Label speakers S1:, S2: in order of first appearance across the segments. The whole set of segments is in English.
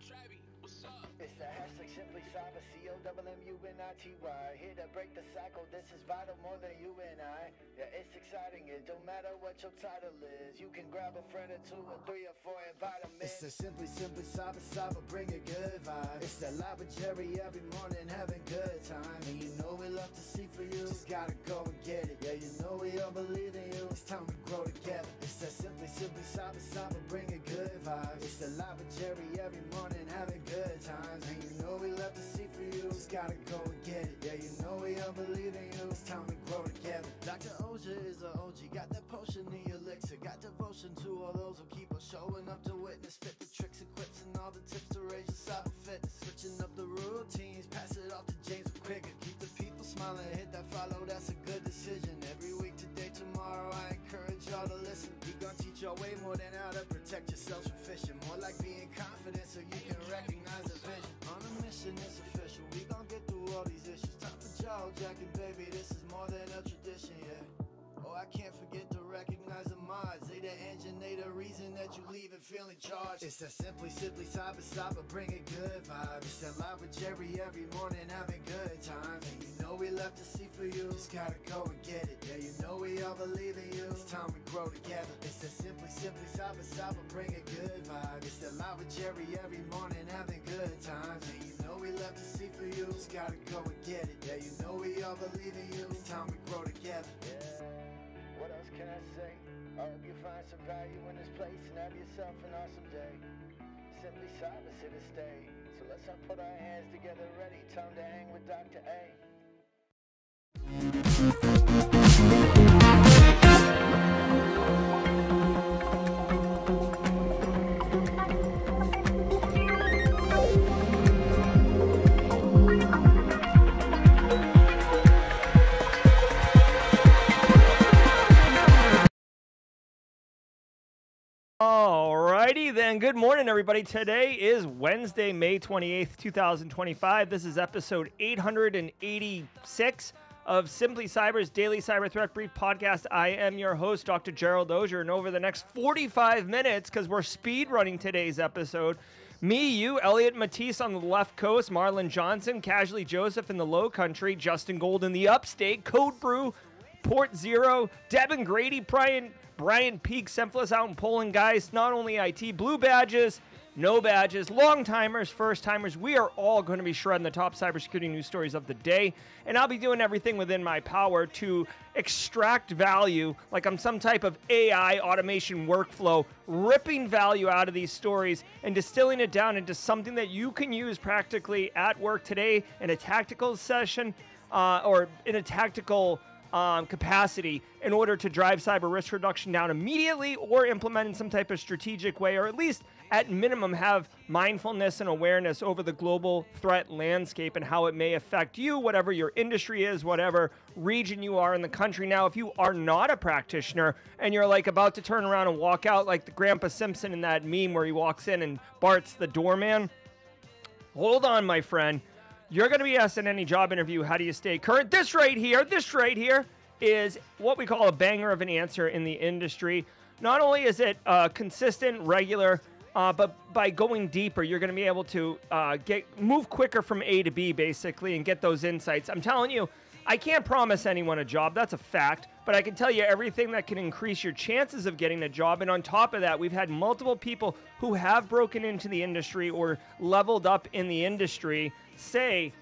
S1: It's the hashtag Simply Cyber, COMMUNITY. Here to break the cycle, this is vital more than you and I. Yeah, it's exciting, it don't matter what your title is. You can grab a friend or two or three or four and invite them in. It's the Simply Cyber, bring a good vibe. It's that live with Jerry every morning, having good time. And you know we love to see for you, just gotta go and get it. Yeah, you know we all believe in you, it's time to grow together. It's that Simply Cyber, bring a good vibe. It's the live with Jerry every morning, having good times. And you know we love to see for you, just gotta go and get it. Yeah, you know we all believe in you, it's time to grow together. Dr. Auger is a OG, got that potion, the elixir. Got devotion to all those who keep us showing up to witness. Fit the tricks, equips, and all the tips to raise your cyber fitness. Switching up the routines, pass it off to James quicker. Keep the people smiling, hit that follow, that's a good decision. Every week, today, tomorrow, I encourage y'all to listen. We gon' teach y'all way more than how to protect yourselves from phishing. More like being confident so you can recognize a vision. On a mission, it's official, we gon' get through all these issues. Time for jaw jacking, baby, this is more than a tradition, yeah. Oh, I can't forget to recognize the mods. They the engine, they the reason that you leave and feeling charged. It's that Simply Cyber, bring a good vibe. It's that live with Jerry every morning, having good times. And you know we love to see for you, just gotta go and get it. Yeah, you know we all believe in you, it's time we grow together. It's that Simply Cyber, bring a good vibe. It's that live with Jerry every morning, having good times. And you know we love to see for you, just gotta go and get it. Yeah, you know we all believe in you, it's time we grow together. Yeah. What else can I say? I hope you find some value in this place and have yourself an awesome day. Simply Cyber's here to stay. So let's all put our hands together ready. Time to hang with Dr. A.
S2: Alrighty then, good morning everybody. Today is Wednesday, May 28th, 2025. This is episode 886 of Simply Cyber's Daily Cyber Threat Brief podcast. I am your host, Dr. Gerald Auger, and over the next 45 minutes, because we're speed running today's episode, me, you, Elliot Matisse on the left coast, Marlon Johnson, Casually Joseph in the low country, Justin Gold in the upstate, Code Brew, Port Zero, Devin Grady, Brian Peak, Semfless out in Poland, guys. Not only IT, blue badges, no badges, long timers, first timers. We are all going to be shredding the top cybersecurity news stories of the day, and I'll be doing everything within my power to extract value, like I'm some type of AI automation workflow, ripping value out of these stories and distilling it down into something that you can use practically at work today in a tactical session or in a tactical capacity in order to drive cyber risk reduction down immediately or implement in some type of strategic way, or at least at minimum have mindfulness and awareness over the global threat landscape and how it may affect you, whatever your industry is, whatever region you are in the country. Now, if you are not a practitioner and you're like about to turn around and walk out like the Grandpa Simpson in that meme where he walks in and Bart's the doorman, hold on, my friend. You're going to be asked in any job interview, how do you stay current? This right here is what we call a banger of an answer in the industry. Not only is it consistent, regular, but by going deeper, you're going to be able to move quicker from A to B, basically, and get those insights. I'm telling you, I can't promise anyone a job. That's a fact. But I can tell you everything that can increase your chances of getting a job. And on top of that, we've had multiple people who have broken into the industry or leveled up in the industry say,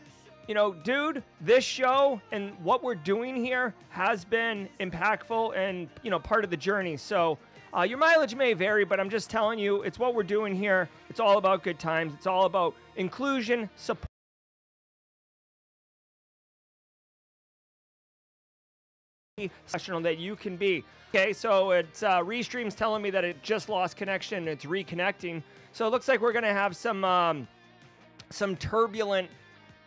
S2: you know, dude, this show and what we're doing here has been impactful and, you know, part of the journey. So your mileage may vary, but I'm just telling you, it's what we're doing here. It's all about good times. It's all about inclusion, support. Professional that you can be. Okay, so it's Restream's telling me that it just lost connection. It's reconnecting. So it looks like we're going to have some turbulent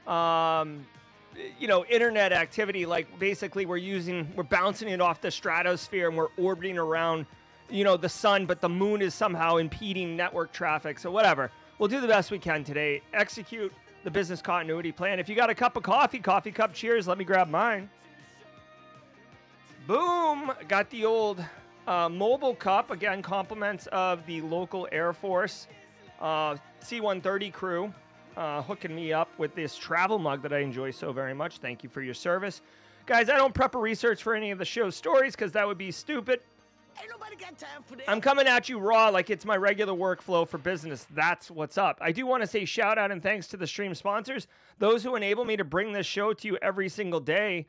S2: internet activity. Like basically we're bouncing it off the stratosphere and we're orbiting around, the sun, but the moon is somehow impeding network traffic. So whatever, we'll do the best we can today. Execute the business continuity plan. If you got a cup of coffee cup, cheers. Let me grab mine. Boom! Got the old mobile cup. Again, compliments of the local Air Force. C-130 crew hooking me up with this travel mug that I enjoy so very much. Thank you for your service. Guys, I don't prep or research for any of the show's stories because that would be stupid.
S3: Ain't nobody got time for that.
S2: I'm coming at you raw like it's my regular workflow for business. That's what's up. I do want to say shout out and thanks to the stream sponsors, those who enable me to bring this show to you every single day,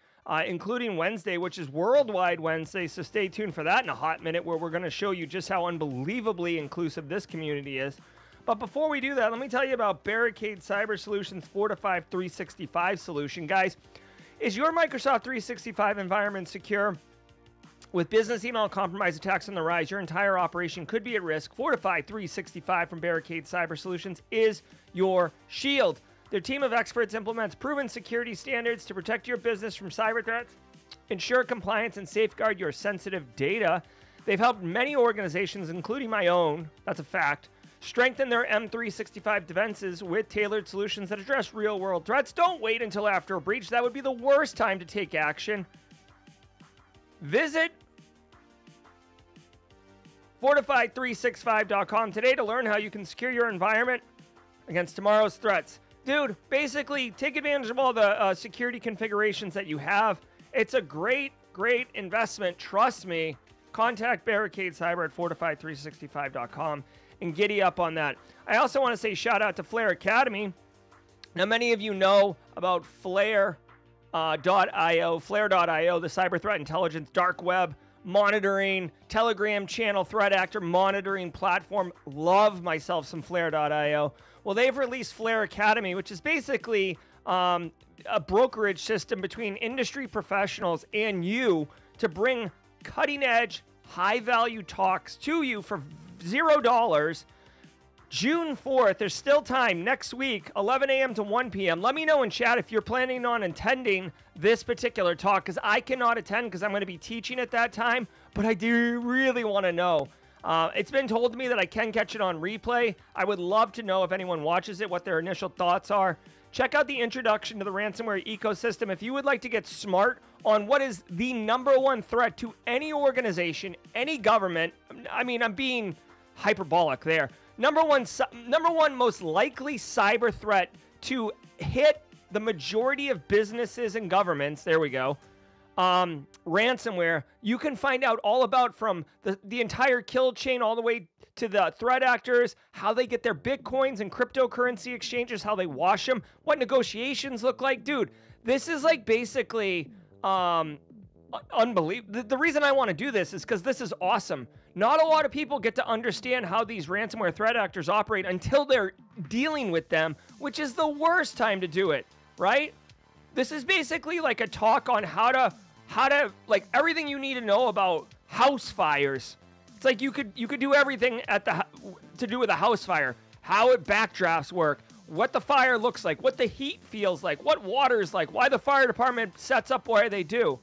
S2: including Wednesday, which is Worldwide Wednesday. So stay tuned for that in a hot minute, where we're going to show you just how unbelievably inclusive this community is. But before we do that, let me tell you about Barricade Cyber Solutions Fortify 365 solution. Guys, is your Microsoft 365 environment secure? With business email compromise attacks on the rise, your entire operation could be at risk. Fortify 365 from Barricade Cyber Solutions is your shield. Their team of experts implements proven security standards to protect your business from cyber threats, ensure compliance, and safeguard your sensitive data. They've helped many organizations, including my own, that's a fact, strengthen their M365 defenses with tailored solutions that address real-world threats. Don't wait until after a breach. That would be the worst time to take action. Visit Fortify365.com today to learn how you can secure your environment against tomorrow's threats. Dude, basically, take advantage of all the security configurations that you have. It's a great, great investment. Trust me. Contact Barricade Cyber at Fortify365.com and giddy up on that. I also want to say shout out to Flare Academy. Now, many of you know about Flare.io, Flare.io, the cyber threat intelligence dark web monitoring, Telegram channel threat actor monitoring platform. Love myself some Flare.io. Well, they've released Flare Academy, which is basically a brokerage system between industry professionals and you to bring cutting-edge, high-value talks to you for $0. June 4th, there's still time, next week, 11 a.m. to 1 p.m. Let me know in chat if you're planning on attending this particular talk, because I cannot attend because I'm going to be teaching at that time, but I do really want to know. It's been told to me that I can catch it on replay. I would love to know if anyone watches it, what their initial thoughts are. Check out the introduction to the ransomware ecosystem if you would like to get smart on what is the #1 threat to any organization, any government. I mean, I'm being hyperbolic there. Number one most likely cyber threat to hit the majority of businesses and governments. There we go. Ransomware. You can find out all about from the entire kill chain all the way to the threat actors, how they get their bitcoins and cryptocurrency exchanges, how they wash them, what negotiations look like. Dude, this is like basically unbelievable. The reason I want to do this is because this is awesome. Not a lot of people get to understand how these ransomware threat actors operate until they're dealing with them, which is the worst time to do it, right? This is basically like a talk on how to like everything you need to know about house fires. It's like you could do everything to do with a house fire, how it backdrafts work, what the fire looks like, what the heat feels like, what water is like, why the fire department sets up where they do,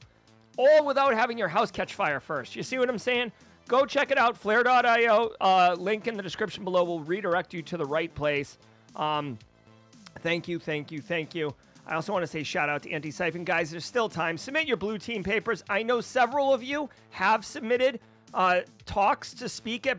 S2: all without having your house catch fire first. You see what I'm saying? Go check it out, Flare.io. Link in the description below will redirect you to the right place. Thank you, thank you, thank you. I also want to say shout out to Antisyphon. Guys, there's still time. Submit your blue team papers. I know several of you have submitted talks to speak at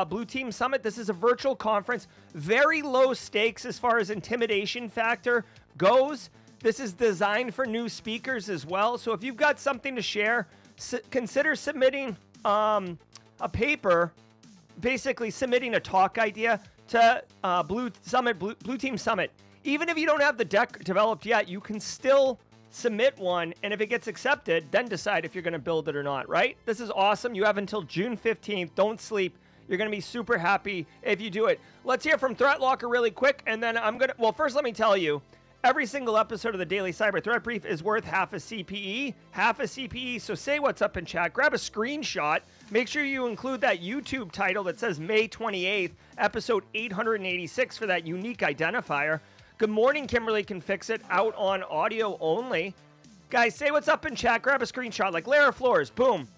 S2: Blue Team Summit. This is a virtual conference. Very low stakes as far as intimidation factor goes. This is designed for new speakers as well. So if you've got something to share, consider submitting a paper, basically submitting a talk idea to Blue Team Summit. Even if you don't have the deck developed yet, you can still submit one, and if it gets accepted, then decide if you're going to build it or not, right? This is awesome. You have until June 15th. Don't sleep. You're going to be super happy if you do it. Let's hear from Threat Locker really quick, and then well, first let me tell you, every single episode of the Daily Cyber Threat Brief is worth half a CPE, so say what's up in chat. Grab a screenshot. Make sure you include that YouTube title that says May 28th, episode 886 for that unique identifier. Good morning, Kimberly Can Fix It, out on audio only. Guys, say what's up in chat. Grab a screenshot like Lara Flores, boom.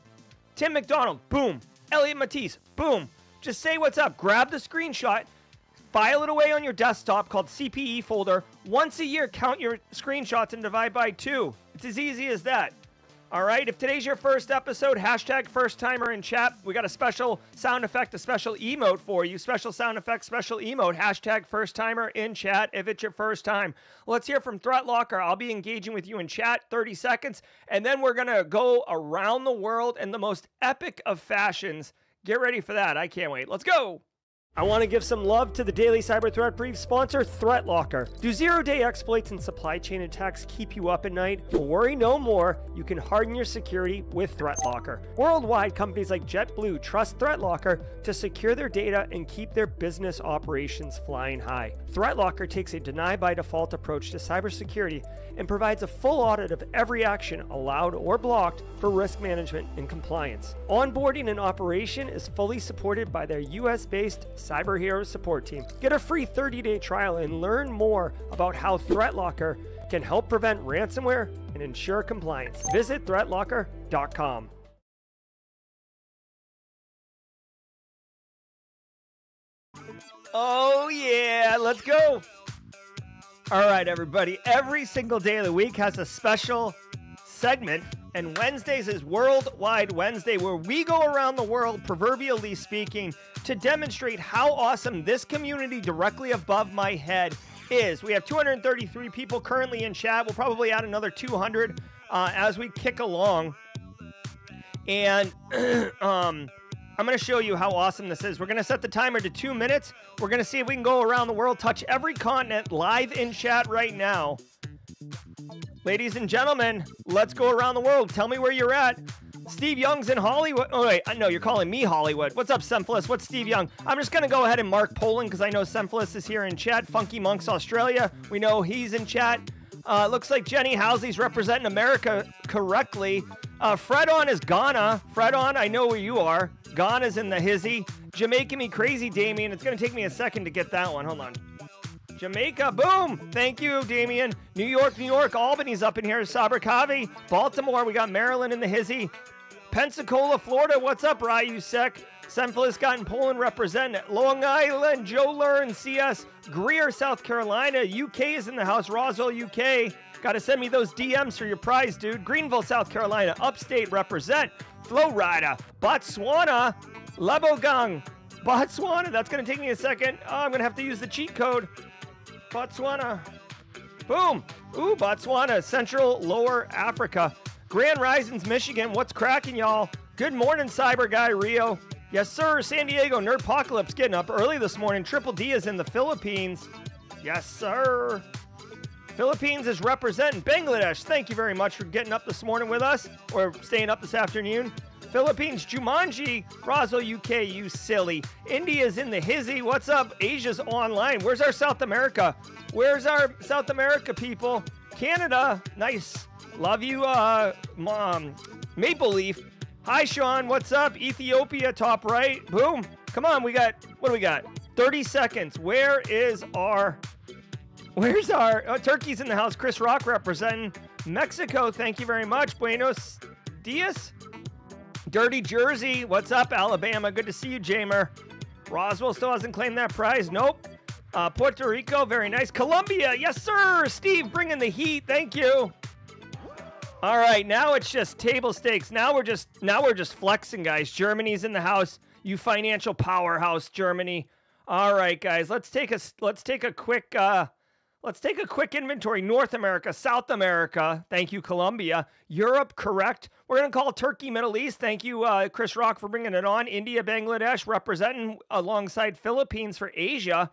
S2: Tim McDonald, boom. Elliot Matisse, boom. Just say what's up. Grab the screenshot. File it away on your desktop called CPE folder. Once a year, count your screenshots and divide by 2. It's as easy as that. All right, if today's your first episode, hashtag first timer in chat. We got a special sound effect, a special emote for you. Special sound effect, special emote, hashtag first timer in chat if it's your first time. Let's hear from Threat Locker. I'll be engaging with you in chat, 30 seconds, and then we're going to go around the world in the most epic of fashions. Get ready for that. I can't wait. Let's go. I want to give some love to the Daily Cyber Threat Brief sponsor, Threat Locker. Do zero-day exploits and supply chain attacks keep you up at night? Well, worry no more. You can harden your security with Threat Locker. Worldwide, companies like JetBlue trust Threat Locker to secure their data and keep their business operations flying high. Threat Locker takes a deny-by-default approach to cybersecurity and provides a full audit of every action allowed or blocked for risk management and compliance. Onboarding and operation is fully supported by their US-based Cyber Heroes support team. Get a free 30-day trial and learn more about how Threat Locker can help prevent ransomware and ensure compliance. Visit threatlocker.com. Oh yeah, let's go. All right, everybody. Every single day of the week has a special segment, and Wednesdays is Worldwide Wednesday, where we go around the world, proverbially speaking, to demonstrate how awesome this community directly above my head is. We have 233 people currently in chat. We'll probably add another 200 as we kick along. And I'm going to show you how awesome this is. We're going to set the timer to 2 minutes. We're going to see if we can go around the world, touch every continent live in chat right now. Ladies and gentlemen, let's go around the world. Tell me where you're at. Steve Young's in Hollywood. Oh, wait. No, you're calling me Hollywood. What's up, Semphless? What's Steve Young? I'm just going to go ahead and mark Poland because I know Semphless is here in chat. Funky Monks, Australia. We know he's in chat. Looks like Jenny Housley's representing America correctly. Fredon is Ghana. Fredon, I know where you are. Ghana's in the hizzy. Jamaica me crazy, Damien. It's going to take me a second to get that one. Hold on. Jamaica, boom. Thank you, Damien. New York. Albany's up in here. Saberkavi. Baltimore, we got Maryland in the hizzy. Pensacola, Florida. What's up, Ryu Sec? Semphless got in Poland representing. Long Island, Joe Lurin, CS. Greer, South Carolina. UK is in the house. Roswell, UK. Got to send me those DMs for your prize, dude. Greenville, South Carolina. Upstate represent. Flow Rider. Botswana. Lebogang. Botswana. That's going to take me a second. Oh, I'm going to have to use the cheat code. Botswana. Boom. Ooh, Botswana. Central Lower Africa. Grand Risings, Michigan. What's cracking, y'all? Good morning, Cyber Guy Rio. Yes, sir. San Diego. Nerdpocalypse getting up early this morning. Triple D is in the Philippines. Yes, sir. Philippines is representing. Bangladesh, thank you very much for getting up this morning with us, or staying up this afternoon. Philippines, Jumanji, Roswell, UK, you silly. India's in the hizzy. What's up? Asia's online. Where's our South America? Where's our South America, people? Canada, nice. Love you, Maple Leaf. Hi, Sean. What's up? Ethiopia, top right. Boom. Come on, what do we got? 30 seconds. Where's our Turkey's in the house. Chris Rock representing. Mexico, thank you very much. Buenos dias. Dirty Jersey, what's up, Alabama? Good to see you, Jamer. Roswell still hasn't claimed that prize. Nope. Puerto Rico, very nice. Colombia, yes, sir. Steve, bringing the heat. Thank you. All right, now it's just table stakes. Now we're just flexing, guys. Germany's in the house. You financial powerhouse, Germany. All right, guys, let's take a quick inventory. North America, South America. Thank you, Colombia. Europe, correct. We're going to call Turkey, Middle East. Thank you, Chris Rock, for bringing it on. India, Bangladesh, representing alongside Philippines for Asia.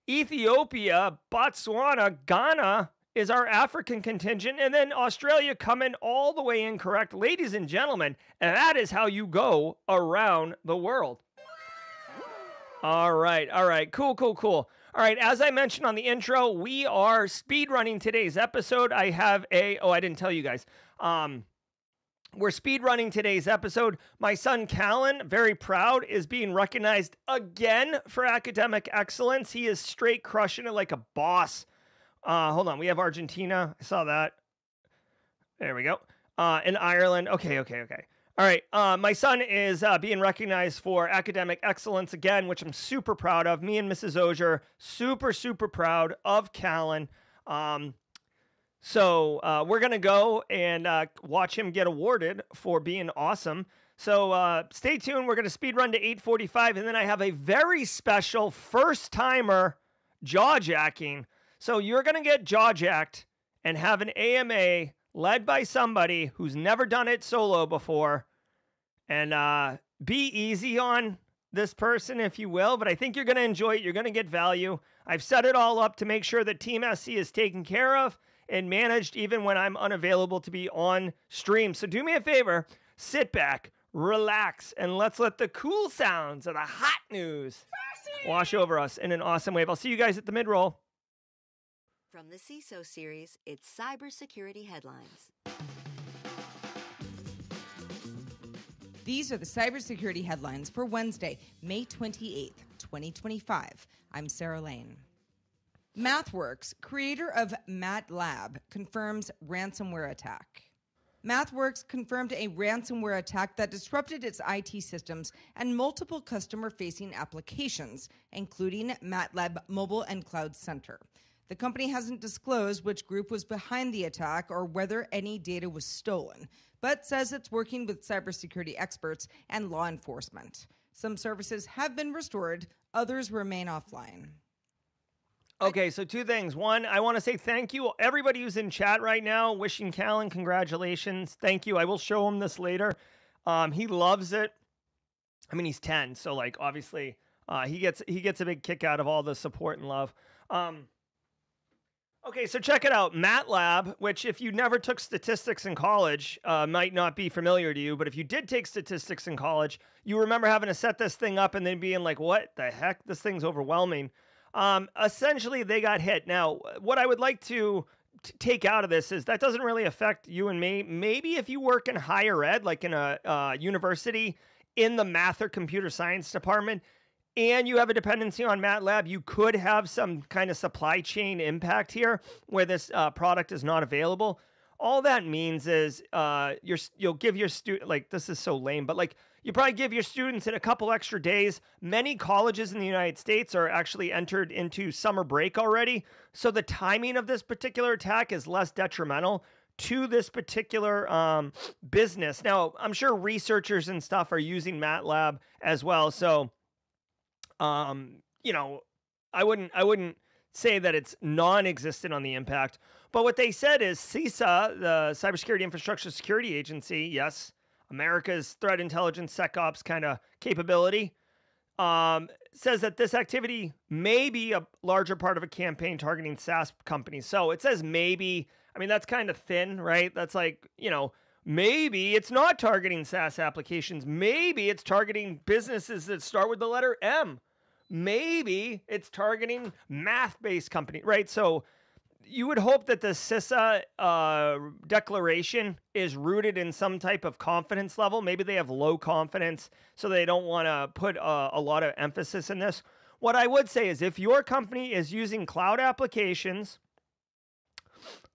S2: Ethiopia, Botswana, Ghana is our African contingent. And then Australia coming all the way in correct. Ladies and gentlemen, and that is how you go around the world. All right. Cool. All right, as I mentioned on the intro, we are speedrunning today's episode. I didn't tell you guys. We're speedrunning today's episode. My son, Callan, very proud, is being recognized again for academic excellence. He is straight crushing it like a boss. Hold on, we have Argentina. I saw that. There we go. In Ireland. Okay. All right, my son is being recognized for academic excellence again, which I'm super proud of. Me and Mrs. Auger, super proud of Callan. So we're going to go and watch him get awarded for being awesome. So stay tuned. We're going to speed run to 8:45, and then I have a very special first-timer jaw jacking. So you're going to get jaw jacked and have an AMA led by somebody who's never done it solo before. And be easy on this person, if you will, but I think you're going to enjoy it. You're going to get value. I've set it all up to make sure that Team SC is taken care of and managed even when I'm unavailable to be on stream. So do me a favor, sit back, relax, and let's let the cool sounds of the hot news wash over us in an awesome wave. I'll see you guys at the mid-roll.
S4: From the CISO series, it's cybersecurity headlines.
S5: These are the cybersecurity headlines for Wednesday, May 28th, 2025. I'm Sarah Lane. MathWorks, creator of MATLAB, confirms ransomware attack. MathWorks confirmed a ransomware attack that disrupted its IT systems and multiple customer-facing applications, including MATLAB Mobile and Cloud Center. The company hasn't disclosed which group was behind the attack or whether any data was stolen, but says it's working with cybersecurity experts and law enforcement. Some services have been restored, others remain offline.
S2: Okay, so two things. One, I want to say thank you. Everybody who's in chat right now, wishing Callan congratulations. Thank you. I will show him this later. He loves it. I mean, he's 10, so like obviously he gets a big kick out of all the support and love. Okay, so check it out. MATLAB, which if you never took statistics in college, might not be familiar to you, but if you did take statistics in college, you remember having to set this thing up and then being like, what the heck? This thing's overwhelming. Essentially, they got hit. Now, what I would like to take out of this is that doesn't really affect you and me. Maybe if you work in higher ed, like in a university, in the math or computer science department, and you have a dependency on MATLAB, you could have some kind of supply chain impact here where this product is not available. All that means is you'll give your student, like, this is so lame, but like you probably give your students in a couple extra days. Many colleges in the United States are actually entered into summer break already. So the timing of this particular attack is less detrimental to this particular business. Now, I'm sure researchers and stuff are using MATLAB as well. So, you know, I wouldn't say that it's non-existent on the impact. But what they said is CISA, the Cybersecurity Infrastructure Security Agency, yes, America's threat intelligence SecOps kind of capability, says that this activity may be a larger part of a campaign targeting SaaS companies. So it says maybe. I mean, that's kind of thin, right? That's like, you know, maybe it's not targeting SaaS applications. Maybe it's targeting businesses that start with the letter M. Maybe it's targeting math-based companies, right? So you would hope that the CISA declaration is rooted in some type of confidence level. Maybe they have low confidence, so they don't want to put a lot of emphasis in this. What I would say is if your company is using cloud applications,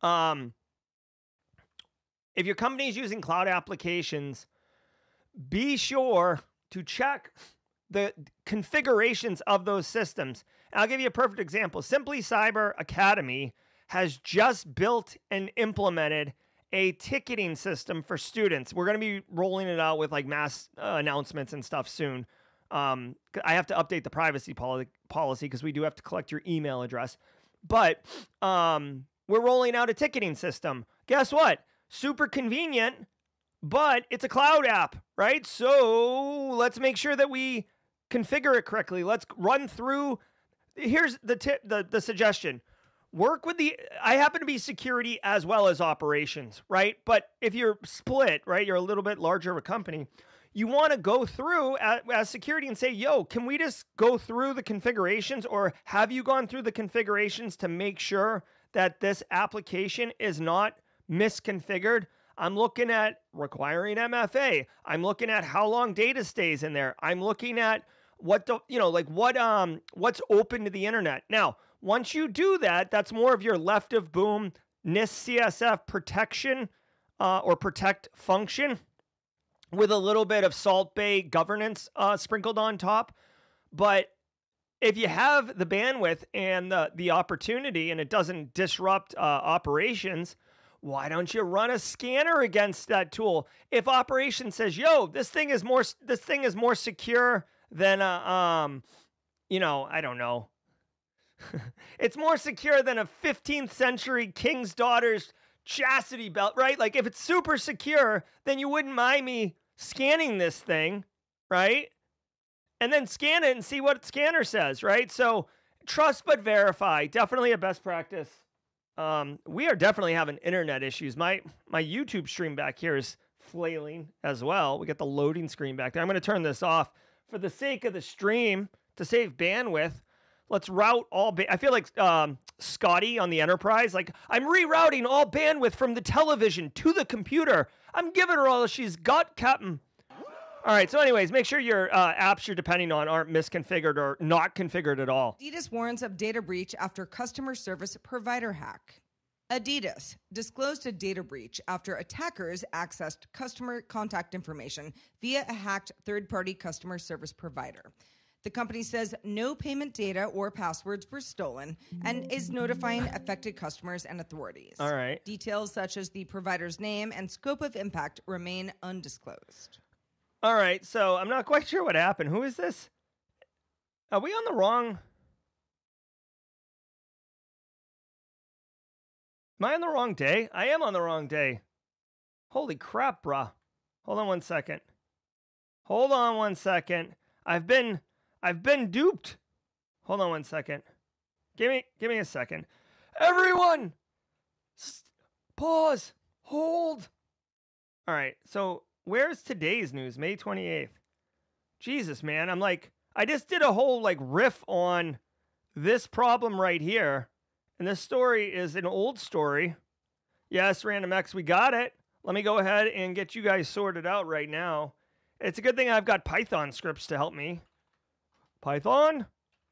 S2: if your company is using cloud applications, be sure to check the configurations of those systems. And I'll give you a perfect example. Simply Cyber Academy has just built and implemented a ticketing system for students. We're going to be rolling it out with like mass announcements and stuff soon. I have to update the privacy policy because we do have to collect your email address. But we're rolling out a ticketing system. Guess what? Super convenient, but it's a cloud app, right? So let's make sure that we configure it correctly. Let's run through. Here's the tip, the suggestion. Work with I happen to be security as well as operations, right? But if you're split, right, you're a little bit larger of a company, you want to go through as security and say, yo, can we just go through the configurations, or have you gone through the configurations to make sure that this application is not misconfigured? I'm looking at requiring MFA. I'm looking at how long data stays in there. I'm looking at what's open to the internet. Now, once you do that, that's more of your left of boom NIST CSF protection or protect function with a little bit of Salt Bay governance sprinkled on top. But if you have the bandwidth and the opportunity and it doesn't disrupt operations, why don't you run a scanner against that tool? If operations says, yo, this thing is more secure than you know, I don't know. It's more secure than a 15th century king's daughter's chastity belt, right? Like if it's super secure, then you wouldn't mind me scanning this thing, right? And then scan it and see what scanner says, right? So trust but verify, definitely a best practice. We are definitely having internet issues. My YouTube stream back here is flailing as well. We got the loading screen back there. I'm going to turn this off for the sake of the stream to save bandwidth. Let's route all. I feel like Scotty on the Enterprise. Like I'm rerouting all bandwidth from the television to the computer. I'm giving her all she's got, Captain. All right, so anyways, make sure your apps you're depending on aren't misconfigured or not configured at all.
S5: Adidas warns of data breach after customer service provider hack. Adidas disclosed a data breach after attackers accessed customer contact information via a hacked third-party customer service provider. The company says no payment data or passwords were stolen and is notifying affected customers and authorities.
S2: All right.
S5: Details such as the provider's name and scope of impact remain undisclosed.
S2: All right, so I'm not quite sure what happened. Who is this? Are we on the wrong? Am I on the wrong day? I am on the wrong day. Holy crap, bruh. Hold on one second. Hold on one second. I've been duped. Hold on one second. Give me a second. Everyone, pause. Hold. All right, so where's today's news? May 28th. Jesus, man. I'm like, I just did a whole like riff on this problem right here. And this story is an old story. Yes, Random X, we got it. Let me go ahead and get you guys sorted out right now. It's a good thing I've got Python scripts to help me. Python,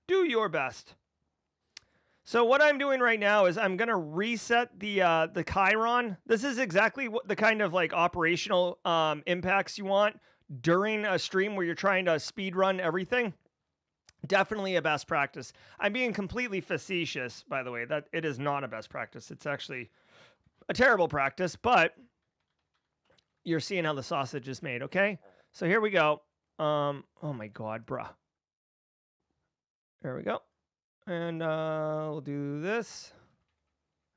S2: do your best. So what I'm doing right now is I'm going to reset the Chiron. This is exactly what the kind of like operational impacts you want during a stream where you're trying to speed run everything. Definitely a best practice. I'm being completely facetious, by the way. That it is not a best practice. It's actually a terrible practice, but you're seeing how the sausage is made, okay? So here we go. Oh my God, bruh. There we go. And we'll do this.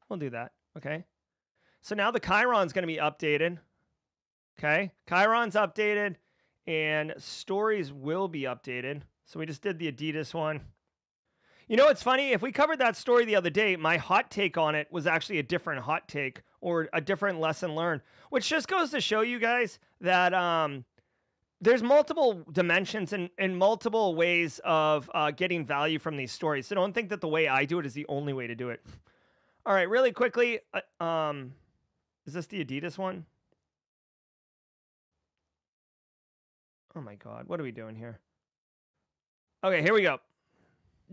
S2: We'll do that. Okay. So now the Chiron's going to be updated. Okay. Chiron's updated and stories will be updated. So we just did the Adidas one. You know, it's funny. If we covered that story the other day, my hot take on it was actually a different hot take or a different lesson learned, which just goes to show you guys that there's multiple dimensions and multiple ways of getting value from these stories. So don't think that the way I do it is the only way to do it. All right, really quickly. Is this the Adidas one? Oh my God, what are we doing here? Okay, here we go.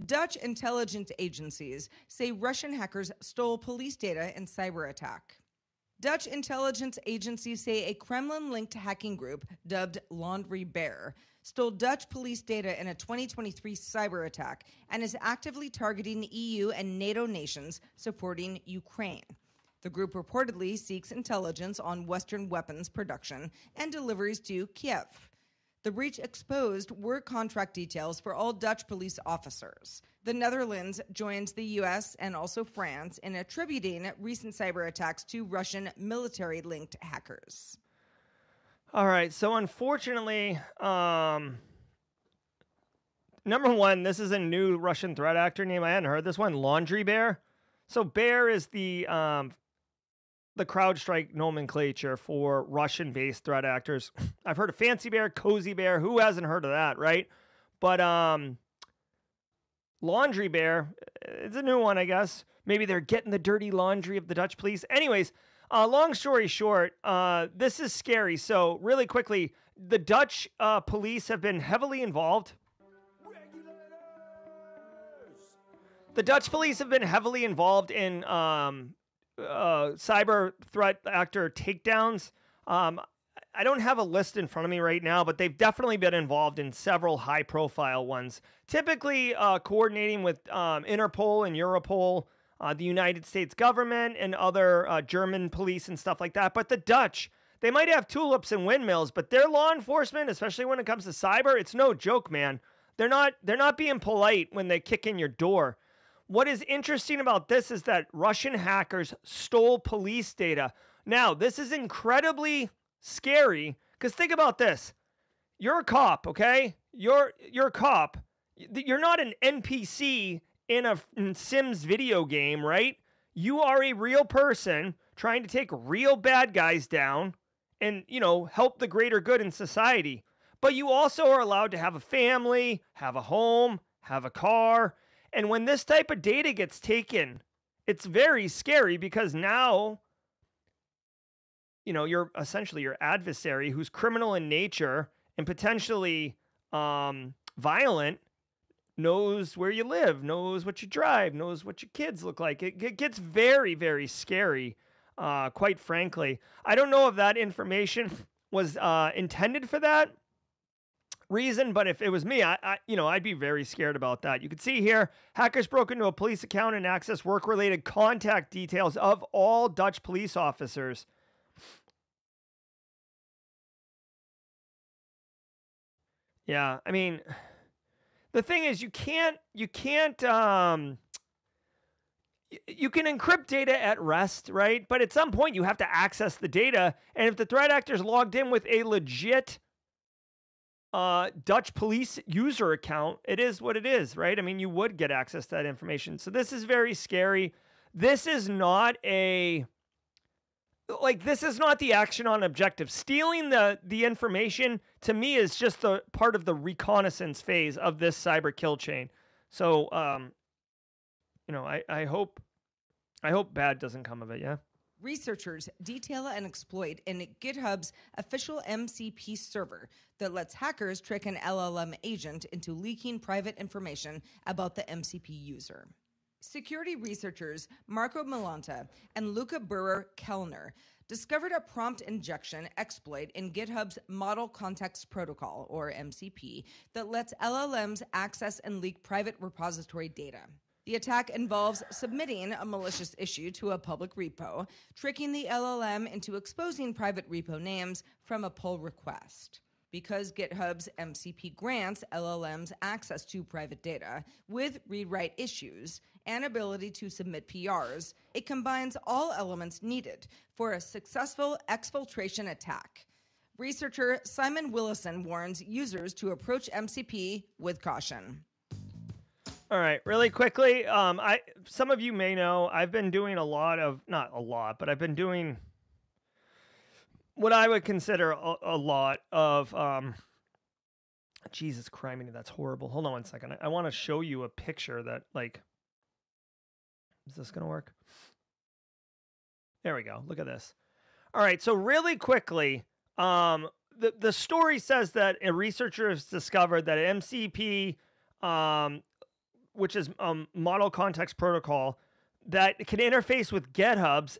S5: Dutch intelligence agencies say Russian hackers stole police data in cyber attack. Dutch intelligence agencies say a Kremlin-linked hacking group dubbed Laundry Bear stole Dutch police data in a 2023 cyber attack and is actively targeting EU and NATO nations supporting Ukraine. The group reportedly seeks intelligence on Western weapons production and deliveries to Kiev. The breach exposed work contract details for all Dutch police officers. The Netherlands joins the U.S. and also France in attributing recent cyber attacks to Russian military-linked hackers.
S2: All right, so unfortunately, number one, this is a new Russian threat actor name. I hadn't heard this one, Laundry Bear. So Bear is the CrowdStrike nomenclature for Russian-based threat actors. I've heard of Fancy Bear, Cozy Bear. Who hasn't heard of that, right? But Laundry Bear, it's a new one, I guess. Maybe they're getting the dirty laundry of the Dutch police. Anyways, long story short, this is scary. So really quickly, the Dutch police have been heavily involved. The Dutch police have been heavily involved in cyber threat actor takedowns. I don't have a list in front of me right now, but they've definitely been involved in several high-profile ones, typically coordinating with Interpol and Europol, the United States government, and other German police and stuff like that. But the Dutch, they might have tulips and windmills, but their law enforcement, especially when it comes to cyber, it's no joke, man. They're not being polite when they kick in your door. What is interesting about this is that Russian hackers stole police data. Now, this is incredibly scary, because think about this. You're a cop, okay? You're a cop. You're not an NPC in a Sims video game, right? You are a real person trying to take real bad guys down and, help the greater good in society. But you also are allowed to have a family, have a home, have a car. And when this type of data gets taken, it's very scary, because now, you're essentially your adversary, who's criminal in nature and potentially violent, knows where you live, knows what you drive, knows what your kids look like. It gets very, very scary, quite frankly. I don't know if that information was intended for that reason, but if it was me, I'd be very scared about that. You can see here, hackers broke into a police account and accessed work-related contact details of all Dutch police officers. Yeah, I mean, the thing is, you can encrypt data at rest, right? But at some point, you have to access the data, and if the threat actor's logged in with a legit Dutch police user account, it is what it is, right? I mean, you would get access to that information. So this is very scary. This is not the action on objective. Stealing the information, to me, is just the part of the reconnaissance phase of this cyber kill chain. So, I hope bad doesn't come of it, yeah?
S5: Researchers detail an exploit in GitHub's official MCP server that lets hackers trick an LLM agent into leaking private information about the MCP user. Security researchers Marco Milanta and Luca Burrer-Kellner discovered a prompt injection exploit in GitHub's Model Context Protocol, or MCP, that lets LLMs access and leak private repository data. The attack involves submitting a malicious issue to a public repo, tricking the LLM into exposing private repo names from a pull request. Because GitHub's MCP grants LLMs access to private data with read-write issues and ability to submit PRs, it combines all elements needed for a successful exfiltration attack. Researcher Simon Willison warns users to approach MCP with caution.
S2: All right, really quickly, some of you may know I've been doing not a lot, but I've been doing what I would consider a lot of, Jesus Christ, that's horrible. Hold on one second. I want to show you a picture that, is this going to work? There we go. Look at this. All right, so really quickly, the story says that a researcher has discovered that MCP, which is Model Context Protocol, that can interface with GitHub's,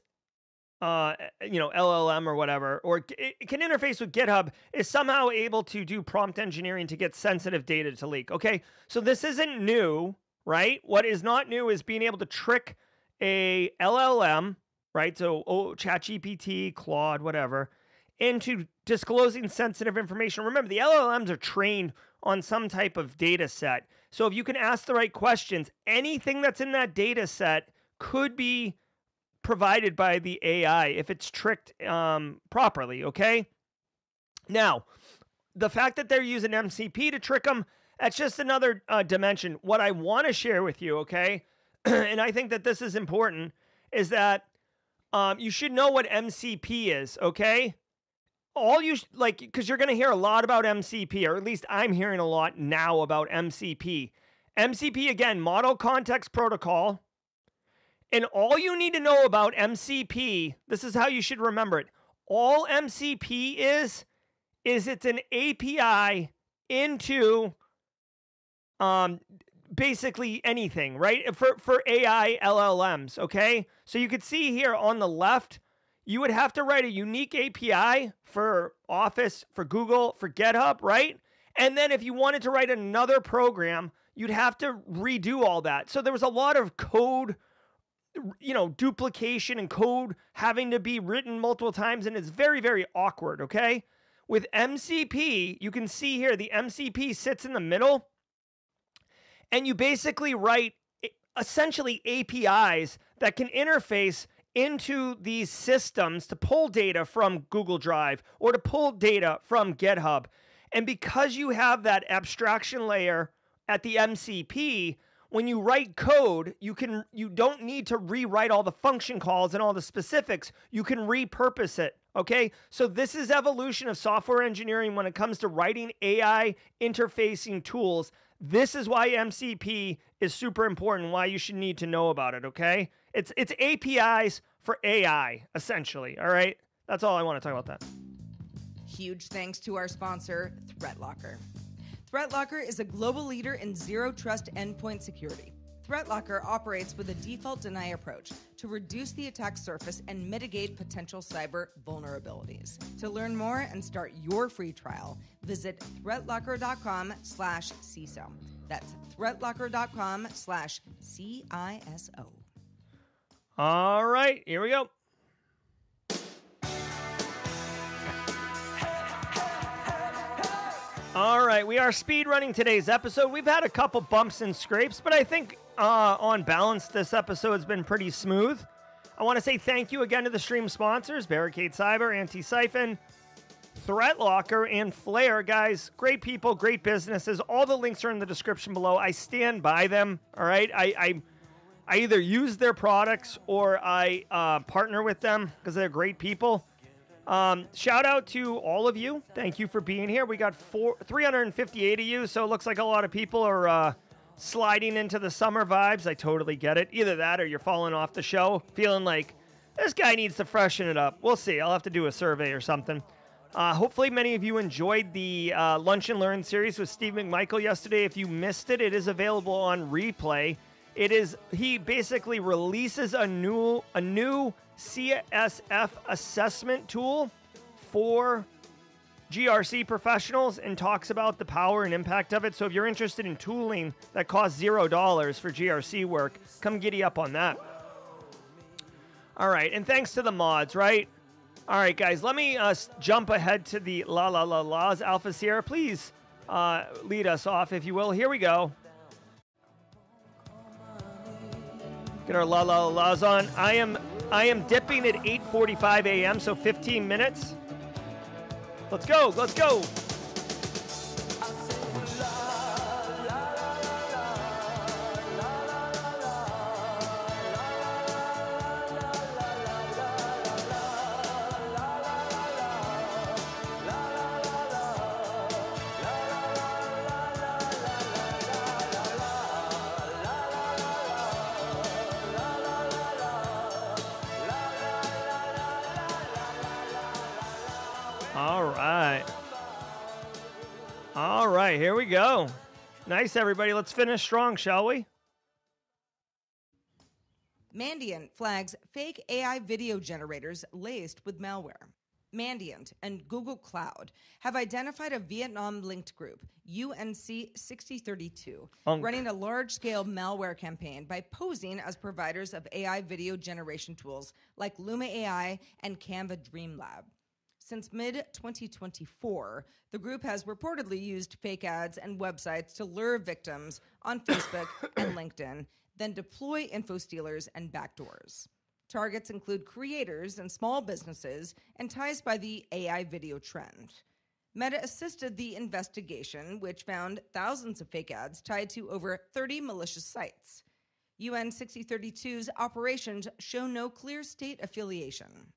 S2: LLM or whatever, or it can interface with GitHub, is somehow able to do prompt engineering to get sensitive data to leak. Okay, so this isn't new, right? What is not new is being able to trick a LLM, right? So ChatGPT, Claude, whatever, into disclosing sensitive information. Remember, the LLMs are trained on some type of data set. So if you can ask the right questions, anything that's in that data set could be provided by the AI if it's tricked properly, okay? Now, the fact that they're using MCP to trick them, that's just another dimension. What I want to share with you, okay, and I think that this is important, is that you should know what MCP is, okay? Because you're going to hear a lot about MCP, or at least I'm hearing a lot now about MCP. MCP, again, Model Context Protocol. And all you need to know about MCP, this is how you should remember it. All MCP is it's an API into basically anything, right? For AI LLMs, okay? So you could see here on the left, you would have to write a unique API for Office, for Google, for GitHub, right? And then if you wanted to write another program, you'd have to redo all that. So there was a lot of code, duplication and code having to be written multiple times, and it's very, very awkward, okay? With MCP, you can see here, the MCP sits in the middle, and you basically write essentially APIs that can interface into these systems to pull data from Google Drive or to pull data from GitHub. And because you have that abstraction layer at the MCP, when you write code, you don't need to rewrite all the function calls and all the specifics. You can repurpose it, okay? So this is evolution of software engineering when it comes to writing AI interfacing tools. This is why MCP is super important, why you should need to know about it, okay? It's APIs for AI, essentially, all right? That's all I want to talk about that.
S5: Huge thanks to our sponsor, ThreatLocker. ThreatLocker is a global leader in zero-trust endpoint security. ThreatLocker operates with a default deny approach to reduce the attack surface and mitigate potential cyber vulnerabilities. To learn more and start your free trial, visit threatlocker.com/CISO. That's threatlocker.com/CISO.
S2: All right, here we go. All right, we are speed running today's episode. We've had a couple bumps and scrapes, but I think on balance, this episode has been pretty smooth. I want to say thank you again to the stream sponsors, Barricade Cyber, Antisyphon, ThreatLocker, and Flare. Guys, great people, great businesses. All the links are in the description below. I stand by them, all right? I either use their products or I partner with them because they're great people. Shout out to all of you. Thank you for being here. We got 358 of you, so it looks like a lot of people are sliding into the summer vibes. I totally get it. Either that or you're falling off the show, feeling like this guy needs to freshen it up. We'll see. I'll have to do a survey or something. Hopefully many of you enjoyed the Lunch and Learn series with Steve McMichael yesterday. If you missed it, it is available on replay. He basically releases a new CSF assessment tool for GRC professionals and talks about the power and impact of it. So if you're interested in tooling that costs $0 for GRC work, come giddy up on that. All right, and thanks to the mods, right? All right, guys, let me jump ahead to the La Alpha Sierra. Please lead us off, if you will. Here we go. Get our La-la-las on. I am dipping at 8:45 a.m., so 15 minutes. Let's go, let's go. All right, here we go. Nice, everybody. Let's finish strong, shall we?
S5: Mandiant flags fake AI video generators laced with malware. Mandiant and Google Cloud have identified a Vietnam-linked group, UNC 6032, running a large-scale malware campaign by posing as providers of AI video generation tools like Luma AI and Canva Dreamlab. Since mid-2024, the group has reportedly used fake ads and websites to lure victims on Facebook and LinkedIn, then deploy info stealers and backdoors. Targets include creators and small businesses and ties by the AI video trend. Meta assisted the investigation, which found thousands of fake ads tied to over 30 malicious sites. UN 6032's operations show no clear state affiliation.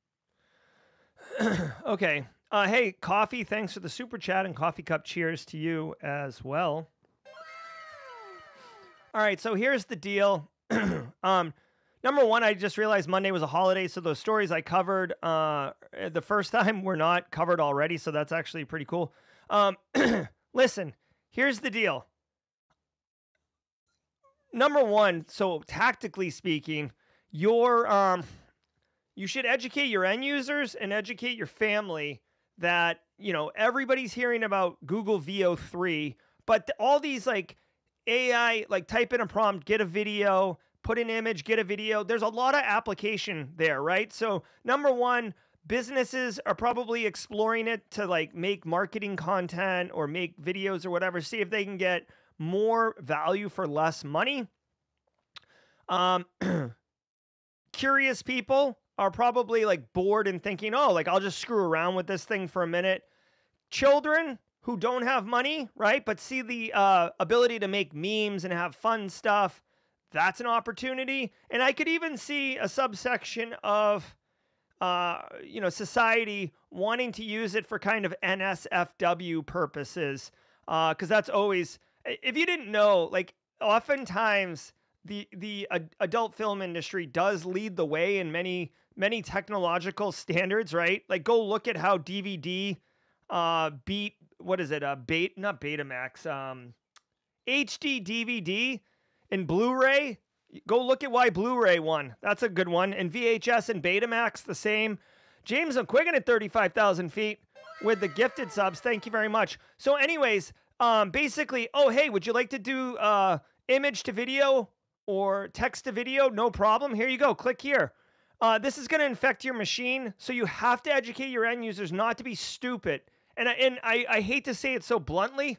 S2: Okay. Hey, Coffee, thanks for the super chat, and Coffee Cup cheers to you as well. All right, so here's the deal. Number one, I just realized Monday was a holiday, so those stories I covered the first time were not covered already, so that's actually pretty cool. Listen, here's the deal. Number one, so tactically speaking, your you should educate your end users and educate your family that, you know, everybody's hearing about Google VO3, but all these like AI, like type in a prompt, get a video, put an image, get a video. There's a lot of application there, right? So number one, businesses are probably exploring it to like make marketing content or make videos or whatever, see if they can get more value for less money. Curious people are probably like bored and thinking, oh, like I'll just screw around with this thing for a minute. Children who don't have money, right, but see the ability to make memes and have fun stuff, that's an opportunity. And I could even see a subsection of, you know, society wanting to use it for kind of NSFW purposes, because that's always, if you didn't know, like oftentimes the adult film industry does lead the way in many technological standards, right? Like go look at how DVD beat, what is it? Not Betamax, HD DVD and Blu-ray. Go look at why Blu-ray won. That's a good one. And VHS and Betamax, the same. James McQuiggan at 35,000 feet with the gifted subs. Thank you very much. So anyways, basically, oh, hey, would you like to do image to video or text to video? No problem. Here you go. Click here. This is going to infect your machine. So you have to educate your end users not to be stupid. And I hate to say it so bluntly,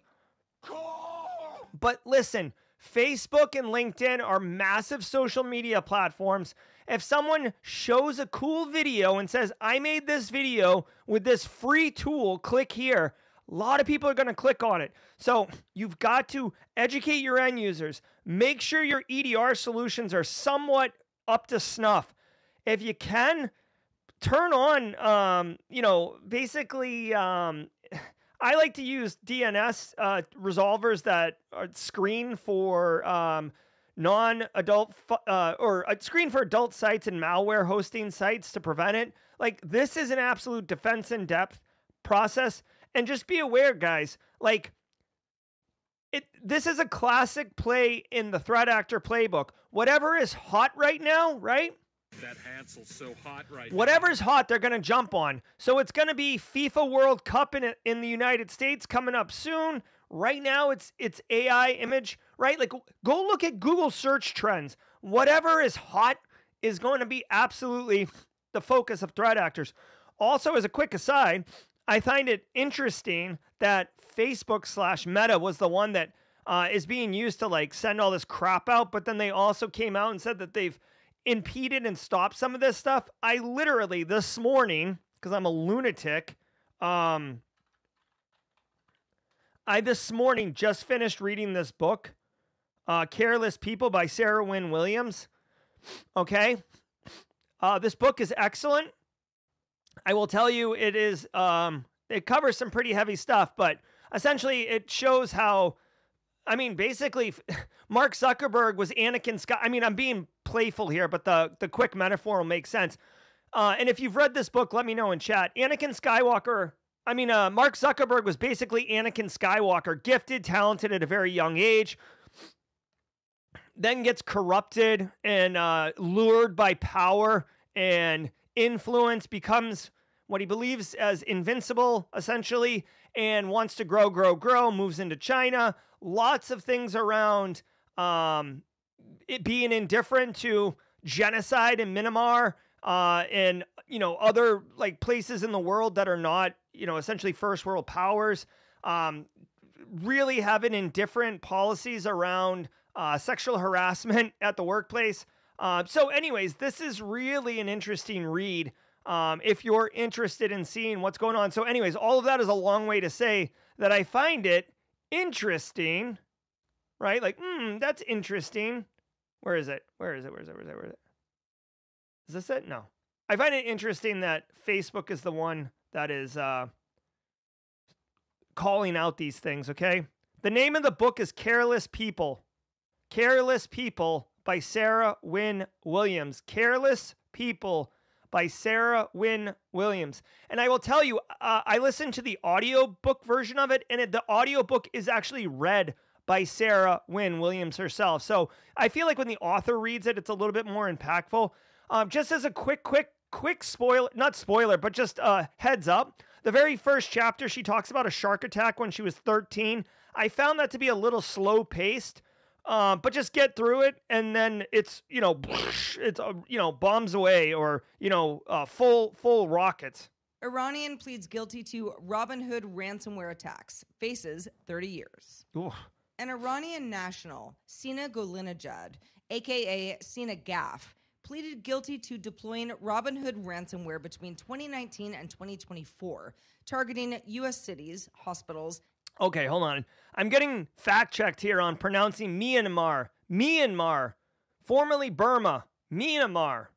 S2: but listen, Facebook and LinkedIn are massive social media platforms. If someone shows a cool video and says, I made this video with this free tool, click here, a lot of people are going to click on it. So you've got to educate your end users. Make sure your EDR solutions are somewhat up to snuff. If you can, turn on, you know, basically, I like to use DNS resolvers that are screen for non-adult or screen for adult sites and malware hosting sites to prevent it. Like this is an absolute defense in depth process. And just be aware, guys, like this is a classic play in the threat actor playbook. Whatever is hot right now, right?
S6: That Hansel's so hot right
S2: Whatever's hot, they're going to jump on. So it's going to be FIFA World Cup in the United States coming up soon. Right now, it's AI image, right? Like, go look at Google search trends. Whatever is hot is going to be absolutely the focus of threat actors. Also, as a quick aside, I find it interesting that Facebook/Meta was the one that is being used to like send all this crap out, but then they also came out and said that they've impeded and stopped some of this stuff. I literally this morning, because I'm a lunatic, I this morning just finished reading this book, Careless People by Sarah Wynne Williams. Okay. This book is excellent. I will tell you it is, it covers some pretty heavy stuff, but essentially it shows how, I mean, basically, Mark Zuckerberg was Anakin Sky. I mean, I'm being playful here, but the quick metaphor will make sense. And if you've read this book, let me know in chat. Anakin Skywalker, I mean, Mark Zuckerberg was basically Anakin Skywalker, gifted, talented at a very young age, then gets corrupted and lured by power and influence, becomes what he believes as invincible, essentially, and wants to grow, moves into China. Lots of things around it being indifferent to genocide in Myanmar and, you know, other like places in the world that are not, you know, essentially first world powers. Really having indifferent policies around sexual harassment at the workplace. So anyways, this is really an interesting read if you're interested in seeing what's going on. So anyways, all of that is a long way to say that I find it interesting, right? Like, that's interesting. Where is it? Where is it? Is this it? No. I find it interesting that Facebook is the one that is calling out these things, okay? The name of the book is Careless People. Careless People by Sarah Wynne Williams. Careless People by Sarah Wynne Williams. And I will tell you, I listened to the audiobook version of it, and the audiobook is actually read by Sarah Wynne Williams herself. So I feel like when the author reads it, it's a little bit more impactful. Just as a quick quick spoiler, not spoiler, but just heads up. The very first chapter, she talks about a shark attack when she was 13. I found that to be a little slow paced, but just get through it. And then it's, it's, bombs away or, full rockets.
S5: Iranian pleads guilty to Robinhood ransomware attacks, faces 30 years.
S2: Ooh.
S5: An Iranian national, Sina Golinejad, a.k.a. Sina Gaff, pleaded guilty to deploying Robinhood ransomware between 2019 and 2024, targeting U.S. cities, hospitals.
S2: Okay, hold on. I'm getting fact-checked here on pronouncing Myanmar. Myanmar, formerly Burma. Myanmar.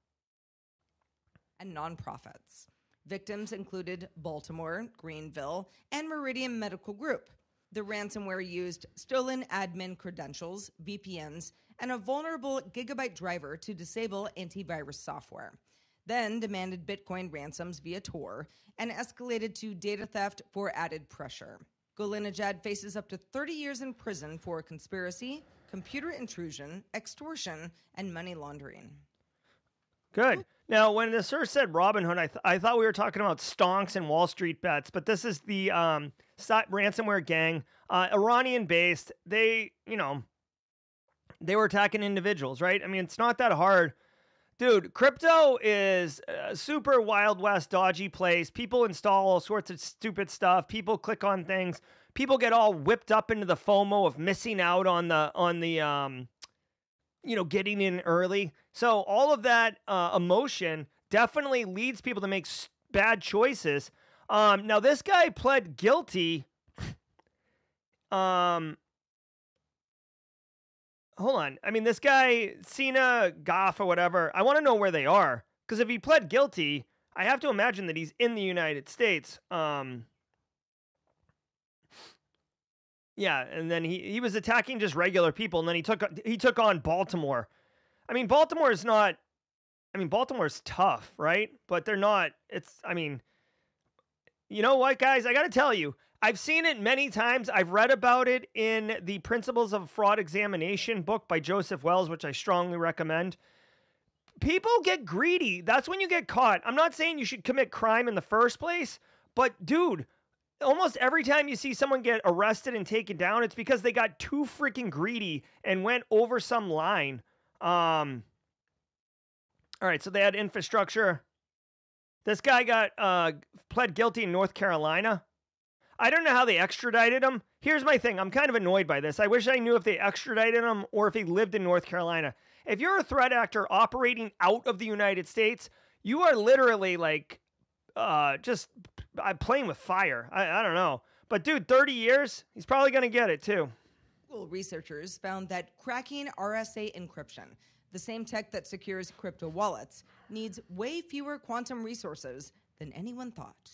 S5: And nonprofits. Victims included Baltimore, Greenville, and Meridian Medical Group. The ransomware used stolen admin credentials, VPNs, and a vulnerable gigabyte driver to disable antivirus software. Then demanded Bitcoin ransoms via Tor and escalated to data theft for added pressure. Golinejad faces up to 30 years in prison for conspiracy, computer intrusion, extortion, and money laundering.
S2: Good. Now, when the search said Robinhood, I thought we were talking about stonks and Wall Street bets, but this is the ransomware gang, Iranian-based. They were attacking individuals, right? I mean, it's not that hard. Dude, crypto is a super Wild West dodgy place. People install all sorts of stupid stuff. People click on things. People get all whipped up into the FOMO of missing out on the getting in early. So all of that emotion definitely leads people to make bad choices. Now, this guy pled guilty. Hold on. I mean, this guy, Sina Goff or whatever, I want to know where they are. Because if he pled guilty, I have to imagine that he's in the United States. Yeah, and then he was attacking just regular people, and then he took on Baltimore. I mean, Baltimore's tough, right? But they're not, you know what, guys? I got to tell you, I've seen it many times. I've read about it in the Principles of Fraud Examination book by Joseph Wells, which I strongly recommend. People get greedy. That's when you get caught. I'm not saying you should commit crime in the first place, but dude, almost every time you see someone get arrested and taken down, it's because they got too freaking greedy and went over some line. All right, so they had infrastructure. This guy got pled guilty in North Carolina. I don't know how they extradited him. Here's my thing. I'm kind of annoyed by this. I wish I knew if they extradited him or if he lived in North Carolina. If you're a threat actor operating out of the United States, you are literally like just playing with fire. I don't know. But dude, 30 years, he's probably going to get it too.
S5: Google researchers found that cracking RSA encryption, the same tech that secures crypto wallets, needs way fewer quantum resources than anyone thought.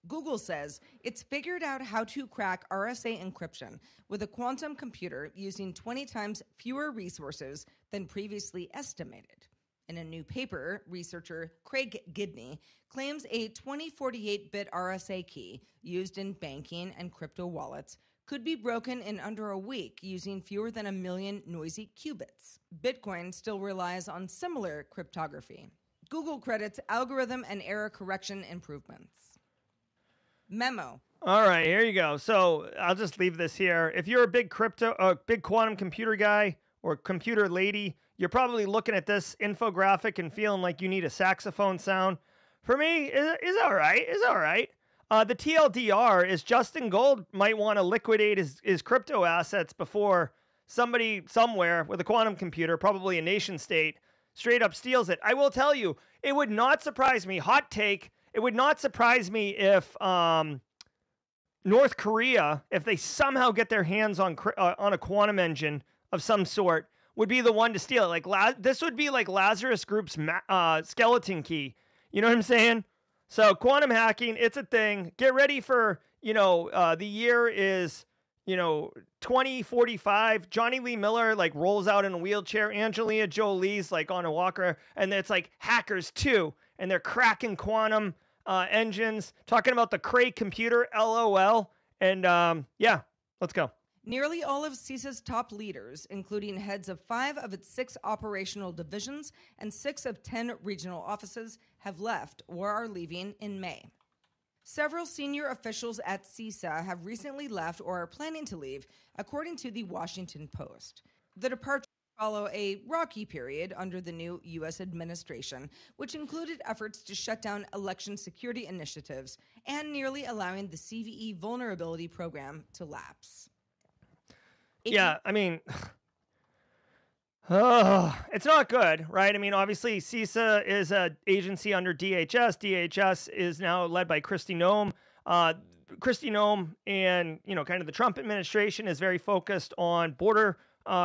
S5: Google says it's figured out how to crack RSA encryption with a quantum computer using 20 times fewer resources than previously estimated. In a new paper, researcher Craig Gidney claims a 2048-bit RSA key used in banking and crypto wallets could be broken in under a week using fewer than 1 million noisy qubits. Bitcoin still relies on similar cryptography. Google credits algorithm and error correction improvements. Memo.
S2: All right, here you go. So I'll just leave this here. If you're a big big quantum computer guy or computer lady, you're probably looking at this infographic and feeling like you need a saxophone sound. For me, it's all right. It's all right. The TLDR is Justin Gold might want to liquidate his crypto assets before somebody somewhere with a quantum computer, probably a nation state, straight up steals it. I will tell you, it would not surprise me. Hot take. It would not surprise me if North Korea, if they somehow get their hands on a quantum engine of some sort, would be the one to steal it. Like this would be like Lazarus Group's skeleton key. You know what I'm saying? So quantum hacking, it's a thing. Get ready for, the year is, 2045. Johnny Lee Miller rolls out in a wheelchair. Angelina Jolie's on a walker, and it's like Hackers 2. And they're cracking quantum engines, talking about the Cray computer, LOL. And yeah, let's go.
S5: Nearly all of CISA's top leaders, including heads of 5 of its 6 operational divisions and 6 of 10 regional offices, have left or are leaving in May. Several senior officials at CISA have recently left or are planning to leave, according to the Washington Post. The departures follow a rocky period under the new U.S. administration, which included efforts to shut down election security initiatives and nearly allowing the CVE vulnerability program to lapse.
S2: Yeah, I mean, it's not good, right? I mean, obviously, CISA is an agency under DHS. DHS is now led by Kristi Noem. Kristi Noem and, kind of the Trump administration is very focused on border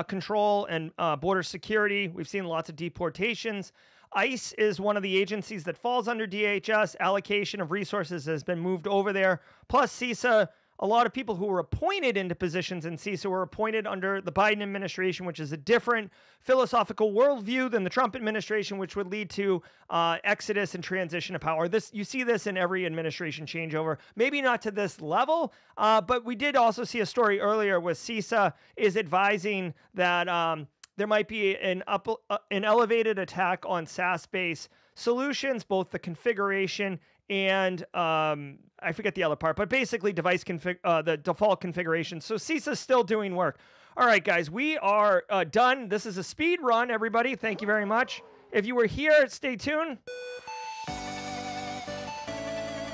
S2: control and border security. We've seen lots of deportations. ICE is one of the agencies that falls under DHS. Allocation of resources has been moved over there. Plus, CISA, a lot of people who were appointed into positions in CISA were appointed under the Biden administration, which is a different philosophical worldview than the Trump administration, which would lead to exodus and transition of power. You see this in every administration changeover. Maybe not to this level, but we did also see a story earlier where CISA is advising that there might be an elevated attack on SaaS-based solutions, both the configuration and I forget the other part, but basically the default configuration. So CISA's still doing work. All right, guys, we are done. This is a speed run, everybody. Thank you very much. If you were here, stay tuned.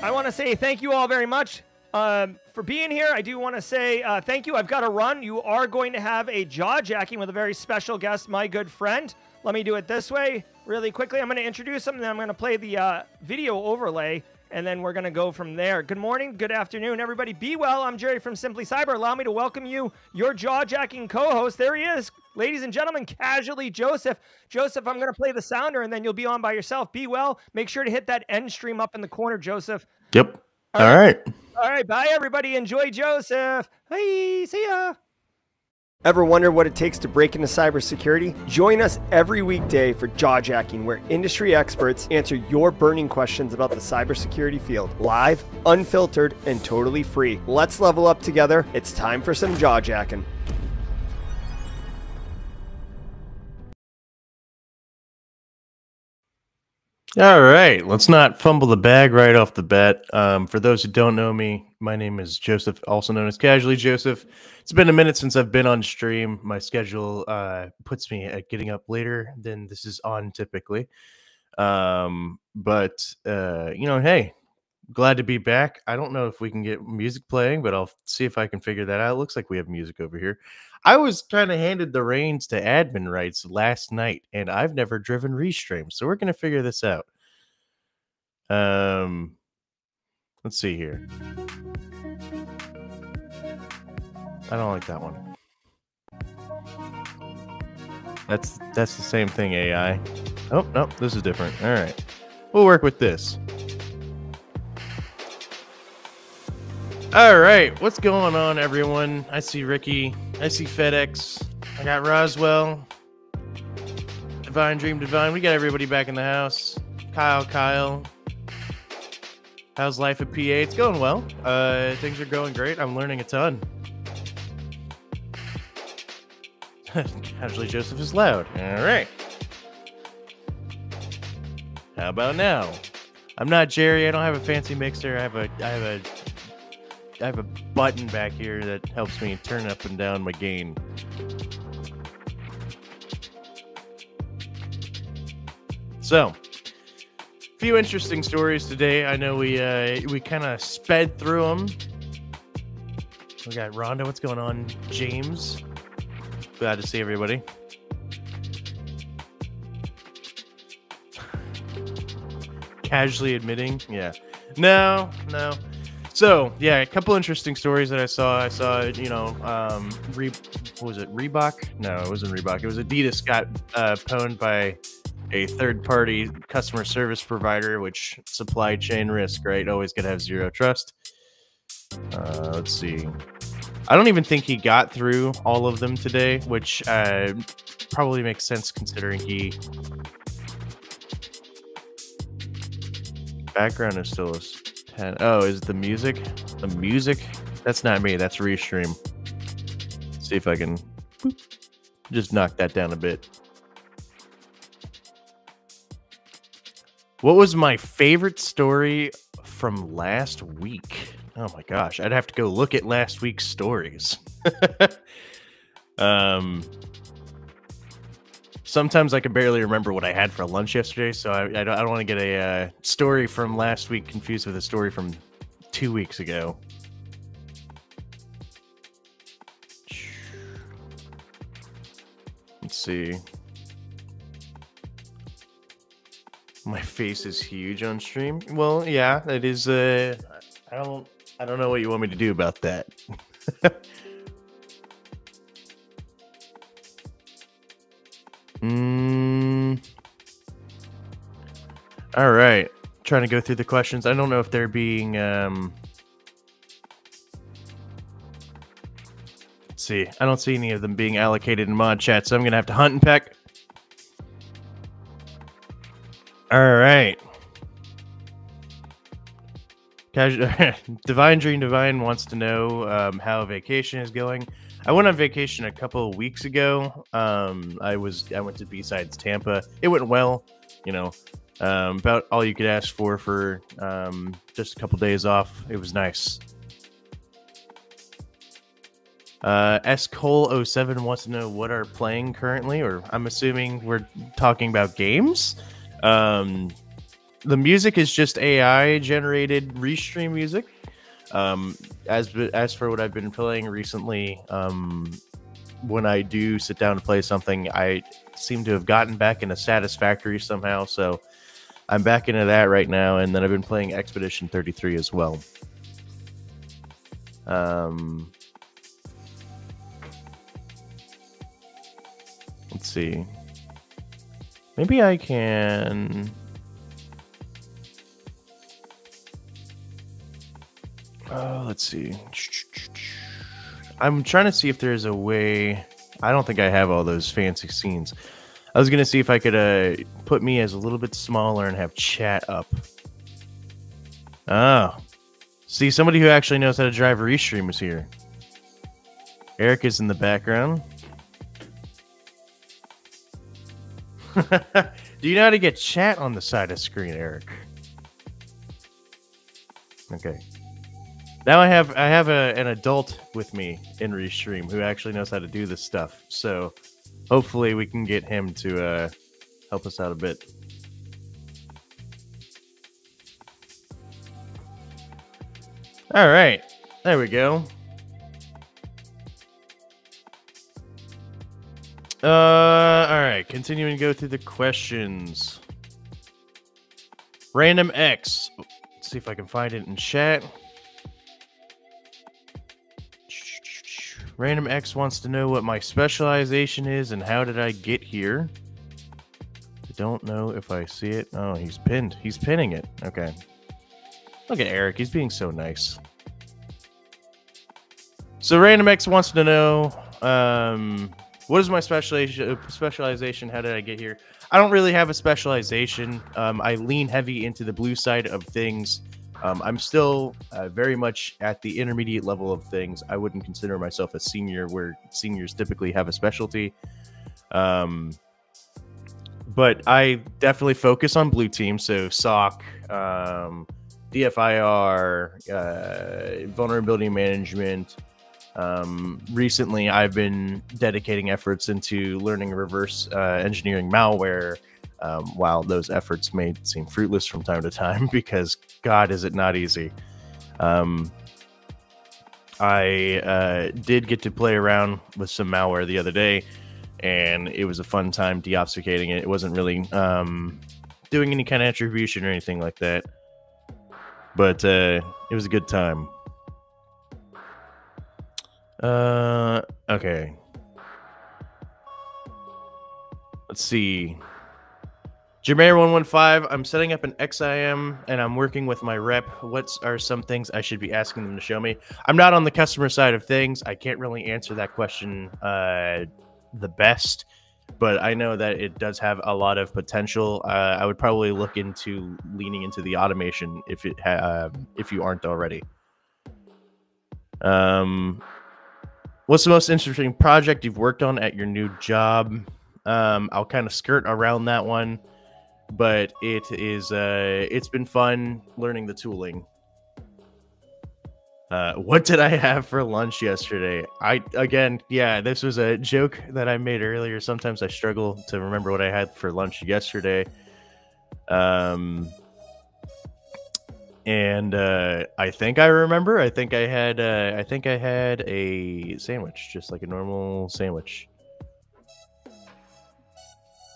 S2: I want to say thank you all very much for being here. I do want to say thank you. I've got to run. You are going to have a jaw-jacking with a very special guest, my good friend. Let me do it this way really quickly. I'm going to introduce him, and then I'm going to play the video overlay, and then we're going to go from there. Good morning, good afternoon, everybody. Be well. I'm Jerry from Simply Cyber. Allow me to welcome you, your jaw-jacking co-host. There he is, ladies and gentlemen, casually Joseph. Joseph, I'm going to play the sounder, and then you'll be on by yourself. Be well. Make sure to hit that end stream up in the corner, Joseph.
S7: Yep. All right.
S2: All right, bye, everybody. Enjoy Joseph. Hey, see ya. Ever wonder what it takes to break into cybersecurity? Join us every weekday for Jawjacking, where industry experts answer your burning questions about the cybersecurity field. Live, unfiltered, and totally free. Let's level up together. It's time for some Jawjacking.
S7: All right, let's not fumble the bag right off the bat. For those who don't know me, my name is Joseph, also known as Casually Joseph. It's been a minute since I've been on stream. My schedule puts me at getting up later than this is on typically. But hey, glad to be back. I don't know if we can get music playing, but I'll see if I can figure that out. It looks like we have music over here. I was kind of handed the reins to admin rights last night, and I've never driven Restream, so we're going to figure this out. Let's see here. I don't like that one. That's the same thing, AI. Oh, no, this is different. All right. We'll work with this. All right, what's going on, everyone? I see Ricky. I see FedEx. I got Roswell. Divine Dream Divine. We got everybody back in the house. Kyle. How's life at PA? It's going well. Things are going great. I'm learning a ton. Casually Joseph is loud. All right. How about now? I'm not Jerry. I don't have a fancy mixer. I have a button back here that helps me turn up and down my gain. So, a few interesting stories today. I know we kind of sped through them. We got Rhonda. What's going on? James. Glad to see everybody. Casually admitting, yeah. No. So, yeah, a couple interesting stories that I saw. What was it? Reebok? No, it wasn't Reebok. It was Adidas got pwned by a third-party customer service provider, which supply chain risk, right? Always got to have zero trust. Let's see. I don't even think he got through all of them today, which probably makes sense considering he... Background is still a 10. Oh, is the music? The music? That's not me. That's Restream. See if I can just knock that down a bit. What was my favorite story from last week? Oh my gosh, I'd have to go look at last week's stories. Sometimes I can barely remember what I had for lunch yesterday, so I don't want to get a story from last week confused with a story from 2 weeks ago. Let's see. My face is huge on stream. Well, yeah, it is. I don't know what you want me to do about that. All right. Trying to go through the questions. I don't know if they're being. Let's see. I don't see any of them being allocated in mod chat, so I'm gonna have to hunt and peck. All right. Divine Dream Divine wants to know how vacation is going. I went on vacation a couple of weeks ago. I went to B-Sides Tampa. It went well, you know. About all you could ask for just a couple days off. It was nice. S Cole 07 wants to know what are playing currently, or I'm assuming we're talking about games. The music is just AI generated restream music. As for what I've been playing recently, when I do sit down to play something, I seem to have gotten back into Satisfactory somehow, so I'm back into that right now, and then I've been playing Expedition 33 as well. Let's see. Maybe I can... let's see. I'm trying to see if there's a way... I don't think I have all those fancy scenes. I was going to see if I could put me as a little bit smaller and have chat up. Oh. See, somebody who actually knows how to drive a restream is here. Eric is in the background. Do you know how to get chat on the side of the screen, Eric? Okay. Now I have an adult with me in Restream who actually knows how to do this stuff. So hopefully we can get him to help us out a bit. All right. There we go. All right. Continuing to go through the questions. Random X. Let's see if I can find it in chat. Random X wants to know what my specialization is and how did I get here. I don't know if I see it. Oh, he's pinned. He's pinning it. Okay. Look at Eric. He's being so nice. So Random X wants to know, what is my specialization? How did I get here? I don't really have a specialization. I lean heavy into the blue side of things. I'm still very much at the intermediate level of things. I wouldn't consider myself a senior, where seniors typically have a specialty. But I definitely focus on blue team, so SOC, DFIR, vulnerability management. Recently, I've been dedicating efforts into learning reverse engineering malware. While those efforts may seem fruitless from time to time, because God, is it not easy. I did get to play around with some malware the other day, and it was a fun time deobfuscating it. It wasn't really doing any kind of attribution or anything like that, but it was a good time. Okay. Let's see. Jameer115, I'm setting up an XIM and I'm working with my rep. What are some things I should be asking them to show me? I'm not on the customer side of things. I can't really answer that question the best, but I know that it does have a lot of potential. I would probably look into leaning into the automation if you aren't already. What What's the most interesting project you've worked on at your new job? I'll kind of skirt around that one, but it's been fun learning the tooling. What did I have for lunch yesterday? This was a joke that I made earlier. Sometimes I struggle to remember what I had for lunch yesterday. And I think I remember. I think I had a sandwich, just like a normal sandwich.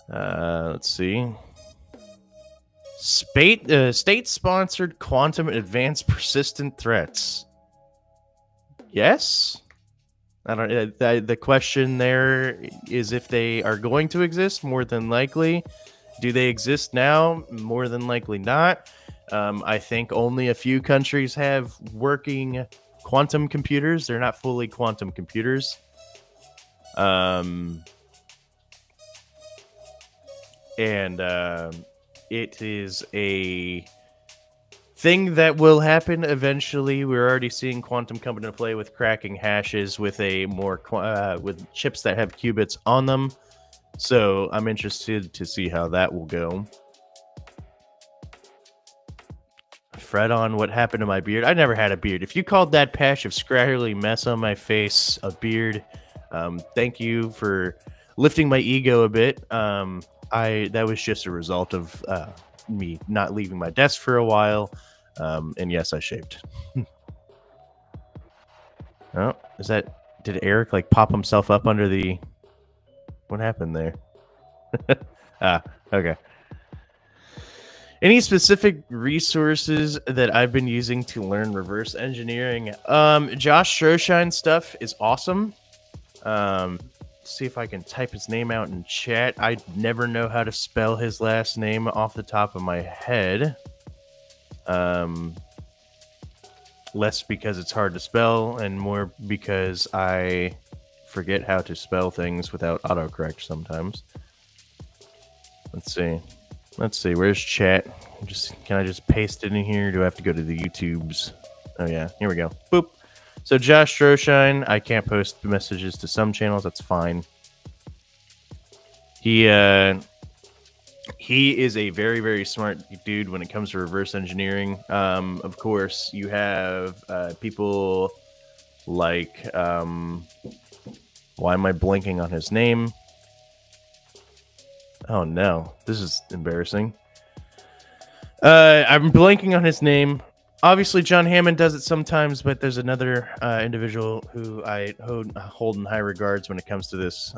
S7: Let's see. State-sponsored quantum advanced persistent threats. Yes. I don't. The question there is if they are going to exist. More than likely. Do they exist now? More than likely not. I think only a few countries have working quantum computers. They're not fully quantum computers. It is a thing that will happen eventually. We're already seeing quantum come into play with cracking hashes with with chips that have qubits on them. So I'm interested to see how that will go. Fred on what happened to my beard. I never had a beard. If you called that patch of scraggly mess on my face a beard, thank you for lifting my ego a bit. That was just a result of me not leaving my desk for a while. And yes, I shaved. Oh, did Eric like pop himself up under the, what happened there? Okay. Any specific resources that I've been using to learn reverse engineering? Josh Stroshine stuff is awesome. See if I can type his name out in chat. I never know how to spell his last name off the top of my head. Less because it's hard to spell and more because I forget how to spell things without autocorrect sometimes. Let's see. Where's chat? Can I just paste it in here? Or do I have to go to the YouTubes? Oh yeah, here we go. Boop. So Josh Stroshine, I can't post messages to some channels. That's fine. He is a very, very smart dude when it comes to reverse engineering. Of course, you have people like why am I blanking on his name? Oh no, this is embarrassing. I'm blanking on his name. Obviously, John Hammond does it sometimes, but there's another individual who I hold in high regards when it comes to this.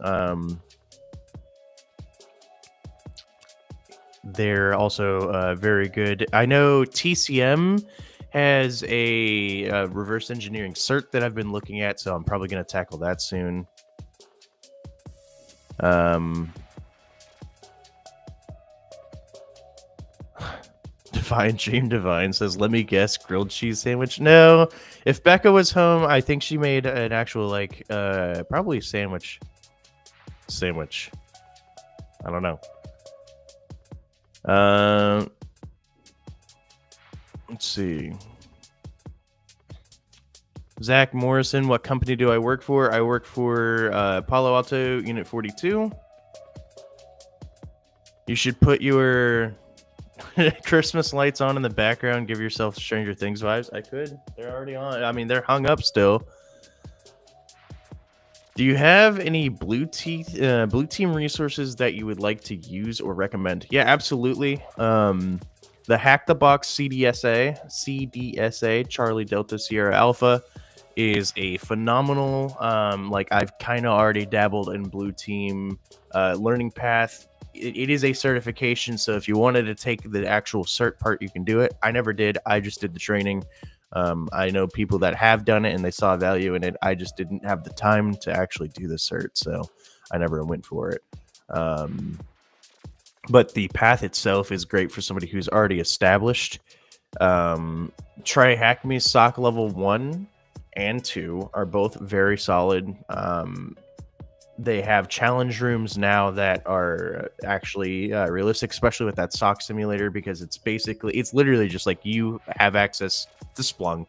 S7: They're also very good. I know TCM has a reverse engineering cert that I've been looking at, so I'm probably going to tackle that soon. Divine says, let me guess, grilled cheese sandwich. No, if Becca was home, I think she made an actual probably sandwich. I don't know. Let's see. Zach Morrison, what company do I work for? I work for Palo Alto Unit 42. You should put your Christmas lights on in the background. Give yourself Stranger Things vibes. I could. They're already on. I mean, they're hung up still. Do you have any blue team resources that you would like to use or recommend? Yeah, absolutely. The Hack the Box CDSA, Charlie Delta Sierra Alpha, is a phenomenal. I've kind of already dabbled in blue team learning path. It is a certification, so if you wanted to take the actual cert part, you can do it. I never did. I just did the training. I know people that have done it and they saw value in it. I just didn't have the time to actually do the cert, so I never went for it. But the path itself is great for somebody who's already established. Try Hack Me. SOC level 1 and 2 are both very solid. They have challenge rooms now that are actually realistic, especially with that SOC simulator, because it's literally just like you have access to Splunk.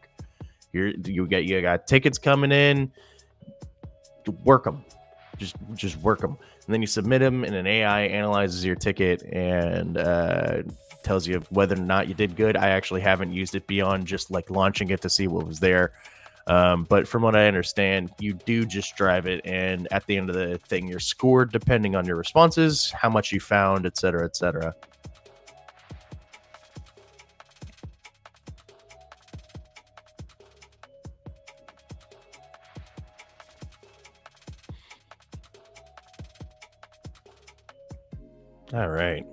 S7: You got tickets coming in. work them. Just work them, and then you submit them, and an AI analyzes your ticket and tells you whether or not you did good. I actually haven't used it beyond just like launching it to see what was there, but from what I understand, you do just drive it, and at the end of the thing, you're scored depending on your responses, how much you found, etc., etc. All right.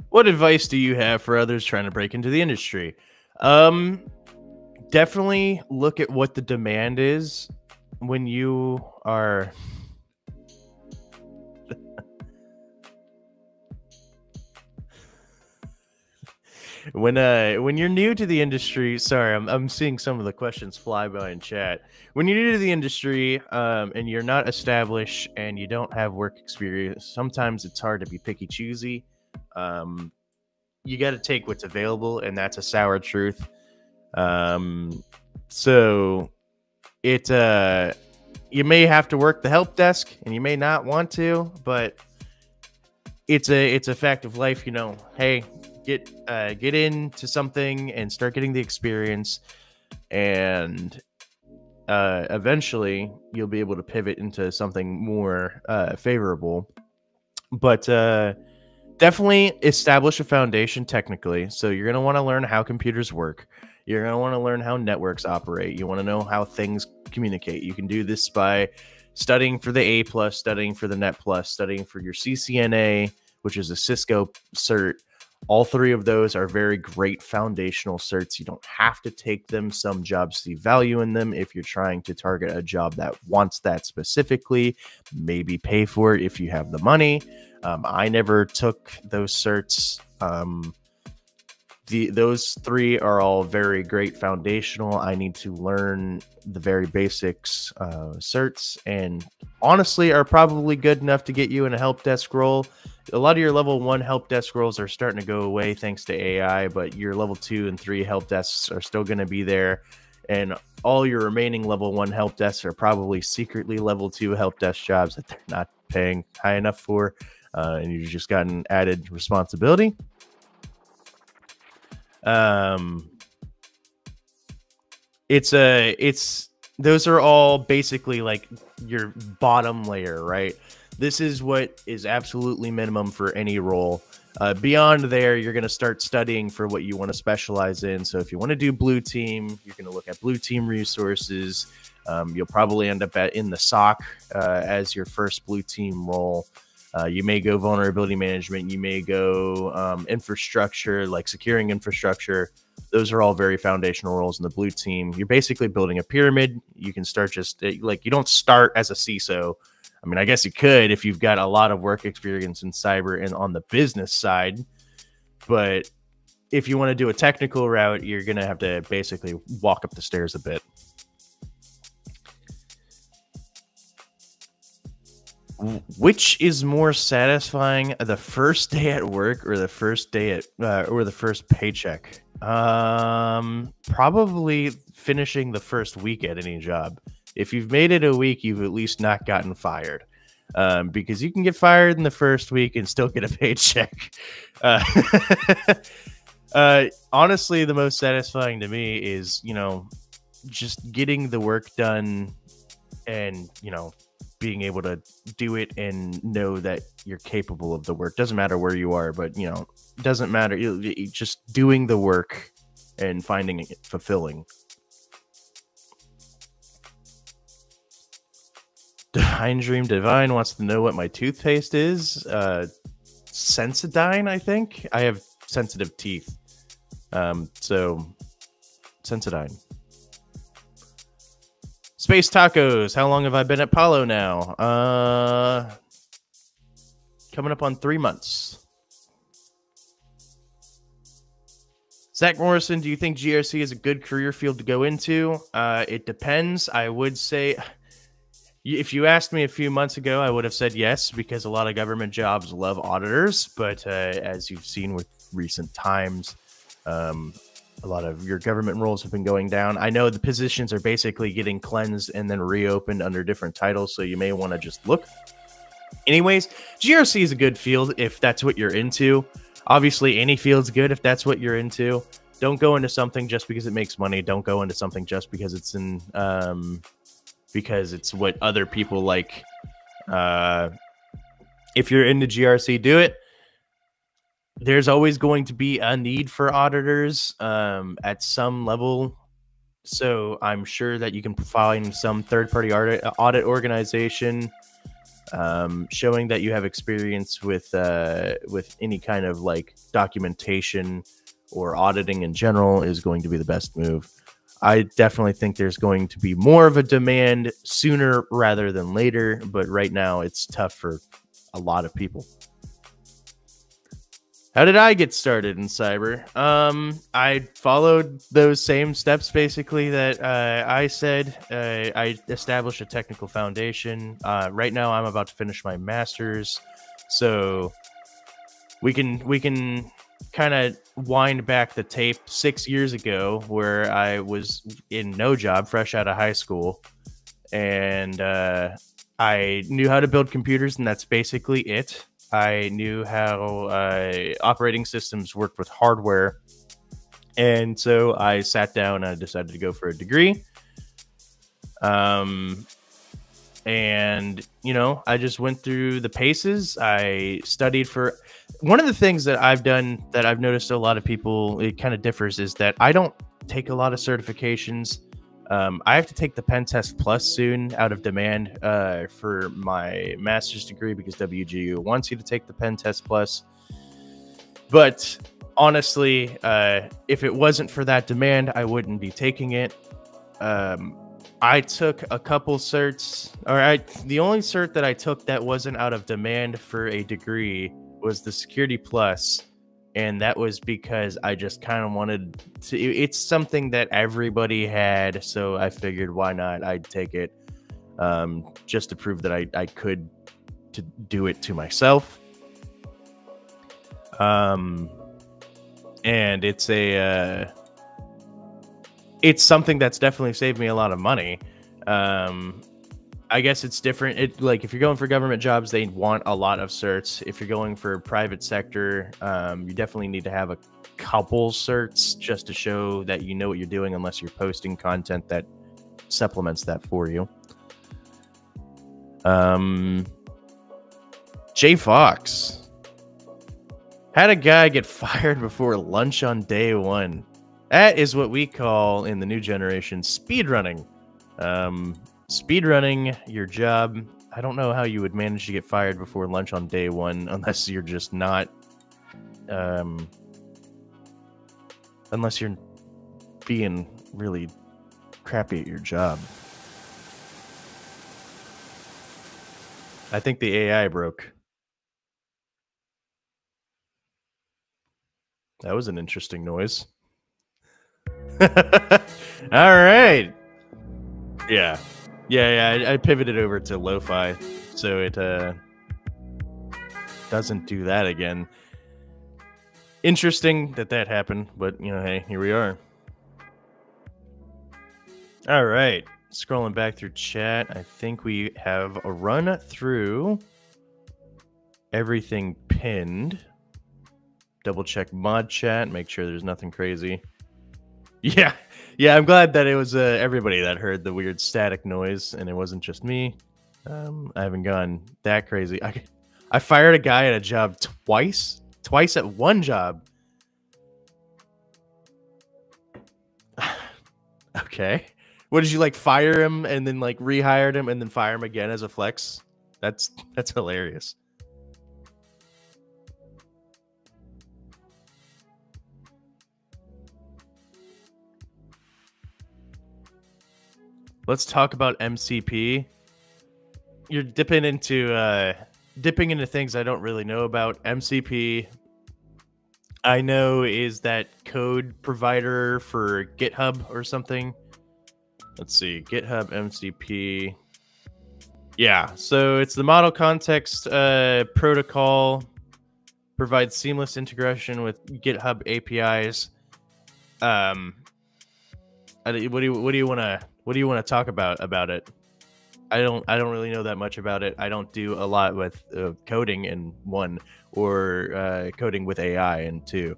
S7: What advice do you have for others trying to break into the industry? Definitely look at what the demand is when you are when you're new to the industry. Sorry, I'm seeing some of the questions fly by in chat. When you're new to the industry, and you're not established and you don't have work experience, sometimes it's hard to be picky choosy. You got to take what's available, and that's a sour truth. So it you may have to work the help desk, and you may not want to, but it's a fact of life. You know, hey, get into something and start getting the experience, and eventually you'll be able to pivot into something more favorable. But definitely establish a foundation technically. So you're going to want to learn how computers work. You're going to want to learn how networks operate. You want to know how things communicate. You can do this by studying for the A+, studying for the Net+, studying for your CCNA, which is a Cisco cert. All three of those are very great foundational certs. You don't have to take them. Some jobs see value in them if you're trying to target a job that wants that specifically. Maybe pay for it if you have the money. I never took those certs. Those three are all very great foundational. I need to learn the very basics certs, and honestly are probably good enough to get you in a help desk role. A lot of your level 1 help desk roles are starting to go away thanks to AI, but your level 2 and 3 help desks are still going to be there. And all your remaining level 1 help desks are probably secretly level 2 help desk jobs that they're not paying high enough for. And you've just gotten added responsibility. Those are all basically like your bottom layer, right? This is what is absolutely minimum for any role. Beyond there, you're going to start studying for what you want to specialize in. So if you want to do blue team, you're going to look at blue team resources. You'll probably end up in the SOC as your first blue team role. You may go vulnerability management. You may go infrastructure, like securing infrastructure. Those are all very foundational roles in the blue team. You're basically building a pyramid. You can start just like, you don't start as a CISO. I mean, I guess you could if you've got a lot of work experience in cyber and on the business side. But if you want to do a technical route, you're going to have to basically walk up the stairs a bit. Which is more satisfying, the first day at work or the first day at or the first paycheck? Probably finishing the first week at any job. If you've made it a week, you've at least not gotten fired, because you can get fired in the first week and still get a paycheck. Honestly, the most satisfying to me is, just getting the work done and, being able to do it and know that you're capable of the work. Doesn't matter where you are, but, doesn't matter. Just doing the work and finding it fulfilling. Divine Dream Divine wants to know what my toothpaste is. Sensodyne, I think. I have sensitive teeth. So Sensodyne. Space Tacos. How long have I been at Palo now? Coming up on 3 months. Zach Morrison, do you think GRC is a good career field to go into? It depends. I would say, if you asked me a few months ago, I would have said yes, because a lot of government jobs love auditors. But as you've seen with recent times, a A lot of your government roles have been going down. I know the positions are basically getting cleansed and then reopened under different titles, so you may want to just look. Anyways, GRC is a good field if that's what you're into. Obviously, any field's good if that's what you're into. Don't go into something just because it makes money. Don't go into something just because it's in because it's what other people like. If you're into GRC, do it. There's always going to be a need for auditors at some level. So I'm sure that you can find some third-party audit organization showing that you have experience with any kind of like documentation or auditing in general is going to be the best move. I definitely think there's going to be more of a demand sooner rather than later, but right now it's tough for a lot of people. How did I get started in cyber? I followed those same steps basically that I said. I established a technical foundation. Right now I'm about to finish my master's, so we can kind of wind back the tape 6 years ago where I was in no job, fresh out of high school, and I knew how to build computers, and that's basically it. I knew how operating systems worked with hardware. And so I sat down and I decided to go for a degree. And, you know, I just went through the paces. I studied for... One of the things that I've done that I've noticed a lot of people, it kind of differs, is that I don't take a lot of certifications. I have to take the Pen Test Plus soon, out of demand for my master's degree, because WGU wants you to take the Pen Test Plus. But honestly, if it wasn't for that demand, I wouldn't be taking it. I took a couple certs. The only cert that I took that wasn't out of demand for a degree was the Security Plus. And that was because I just kind of wanted to... It's something that everybody had, so I figured why not? I'd take it just to prove that I could do it to myself. And it's something that's definitely saved me a lot of money. I guess it's different. Like if you're going for government jobs, they want a lot of certs. If you're going for private sector, you definitely need to have a couple certs just to show that you know what you're doing, unless you're posting content that supplements that for you. Jay Fox had a guy get fired before lunch on day one. That is what we call in the new generation speedrunning. Speedrunning your job. I don't know how you would manage to get fired before lunch on day one, unless you're just not, unless you're being really crappy at your job. I think the AI broke. That was an interesting noise. All right. Yeah. I pivoted over to lo-fi, so it doesn't do that again. Interesting that happened, but, you know, hey, here we are. All right. Scrolling back through chat, I think we have a run through everything pinned. Double check mod chat, make sure there's nothing crazy. Yeah, I'm glad that it was everybody that heard the weird static noise, and it wasn't just me. I haven't gone that crazy. I fired a guy at a job twice at one job. Okay. What did you, like, fire him and then, like, rehired him and then fire him again as a flex? That's hilarious. Let's talk about MCP. You're dipping into things I don't really know about. MCP, I know, is that code provider for GitHub or something. Let's see, GitHub MCP. Yeah, so it's the model context protocol, provides seamless integration with GitHub APIs. what do you want to talk about it? I don't really know that much about it. I don't do a lot with coding in 1 or coding with AI in 2.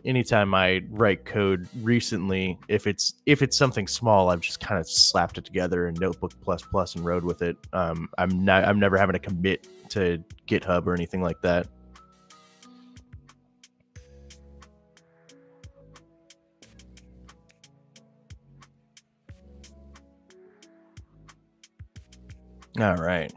S7: Anytime I write code recently, if it's something small, I've just kind of slapped it together in Notebook++ and rode with it. I'm never having to commit to GitHub or anything like that. All right.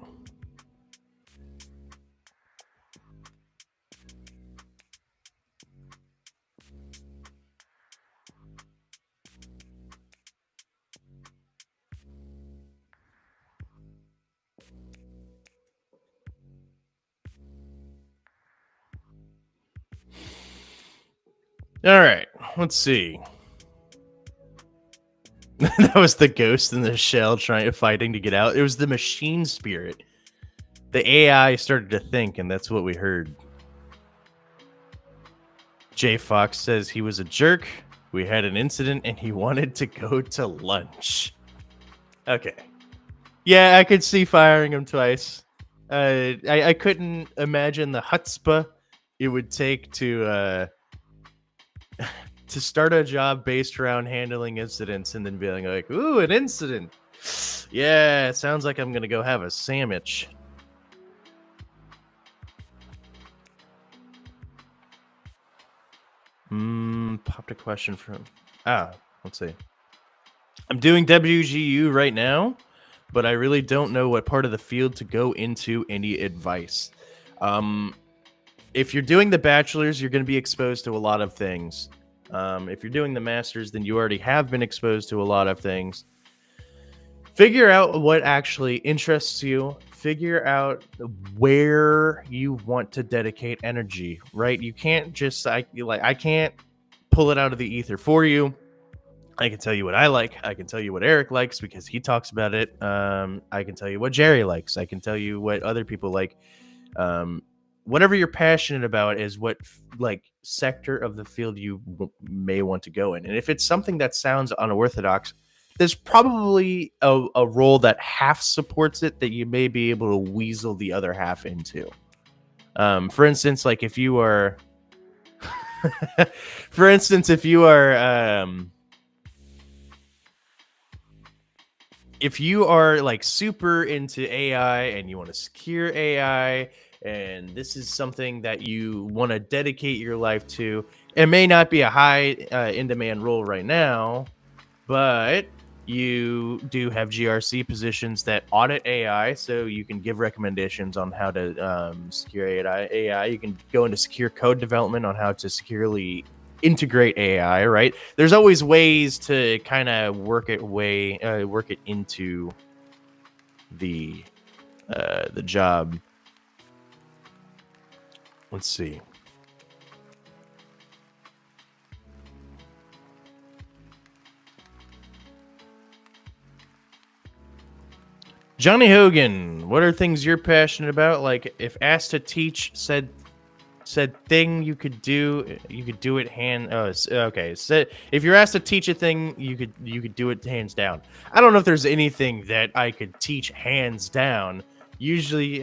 S7: All right, let's see. That was the ghost in the shell fighting to get out. It was the machine spirit. The AI started to think, and that's what we heard. J Fox says he was a jerk. We had an incident, and he wanted to go to lunch. Okay. Yeah, I could see firing him twice. I couldn't imagine the chutzpah it would take to start a job based around handling incidents and then being like, ooh, an incident. Yeah, it sounds like I'm going to go have a sandwich. Popped a question from... let's see. I'm doing WGU right now, but I really don't know what part of the field to go into. Any advice? If you're doing the bachelor's, you're going to be exposed to a lot of things. If you're doing the master's, then you already have been exposed to a lot of things. Figure out what actually interests you. Figure out where you want to dedicate energy, right? You can't just, I can't pull it out of the ether for you. I can tell you what I like. I can tell you what Eric likes because he talks about it. I can tell you what Jerry likes. I can tell you what other people like. Whatever you're passionate about is what sector of the field you may want to go in. And if it's something that sounds unorthodox, there's probably a role that half supports it that you may be able to weasel the other half into. For instance, like if you are, if you are like super into AI and you want to secure AI, and this is something that you want to dedicate your life to, it may not be a high in-demand role right now, but you do have GRC positions that audit AI, so you can give recommendations on how to secure AI. You can go into secure code development on how to securely integrate AI, right? There's always ways to kind of work it into the job. Let's see. Johnny Hogan, what are things you're passionate about? Like, if asked to teach said thing, you could do it okay. So if you're asked to teach a thing, you could do it hands down. I don't know if there's anything that I could teach hands down. Usually,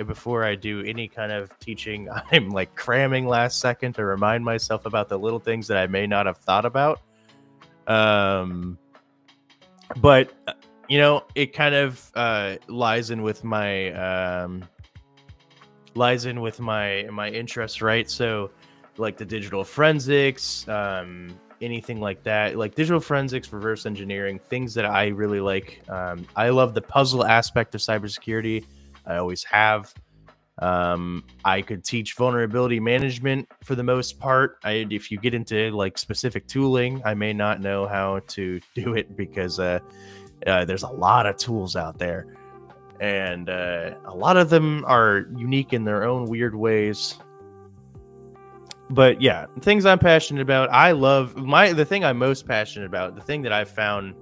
S7: before I do any kind of teaching, I'm like cramming last second to remind myself about the little things that I may not have thought about. But you know, it kind of lies in with my interests, right? So, like the digital forensics, anything like that, like digital forensics, reverse engineering, things that I really like. I love the puzzle aspect of cybersecurity. I always have. I could teach vulnerability management for the most part. If you get into like specific tooling, I may not know how to do it because there's a lot of tools out there, and a lot of them are unique in their own weird ways. But yeah, things I'm passionate about. I love the thing I'm most passionate about. The thing that I've found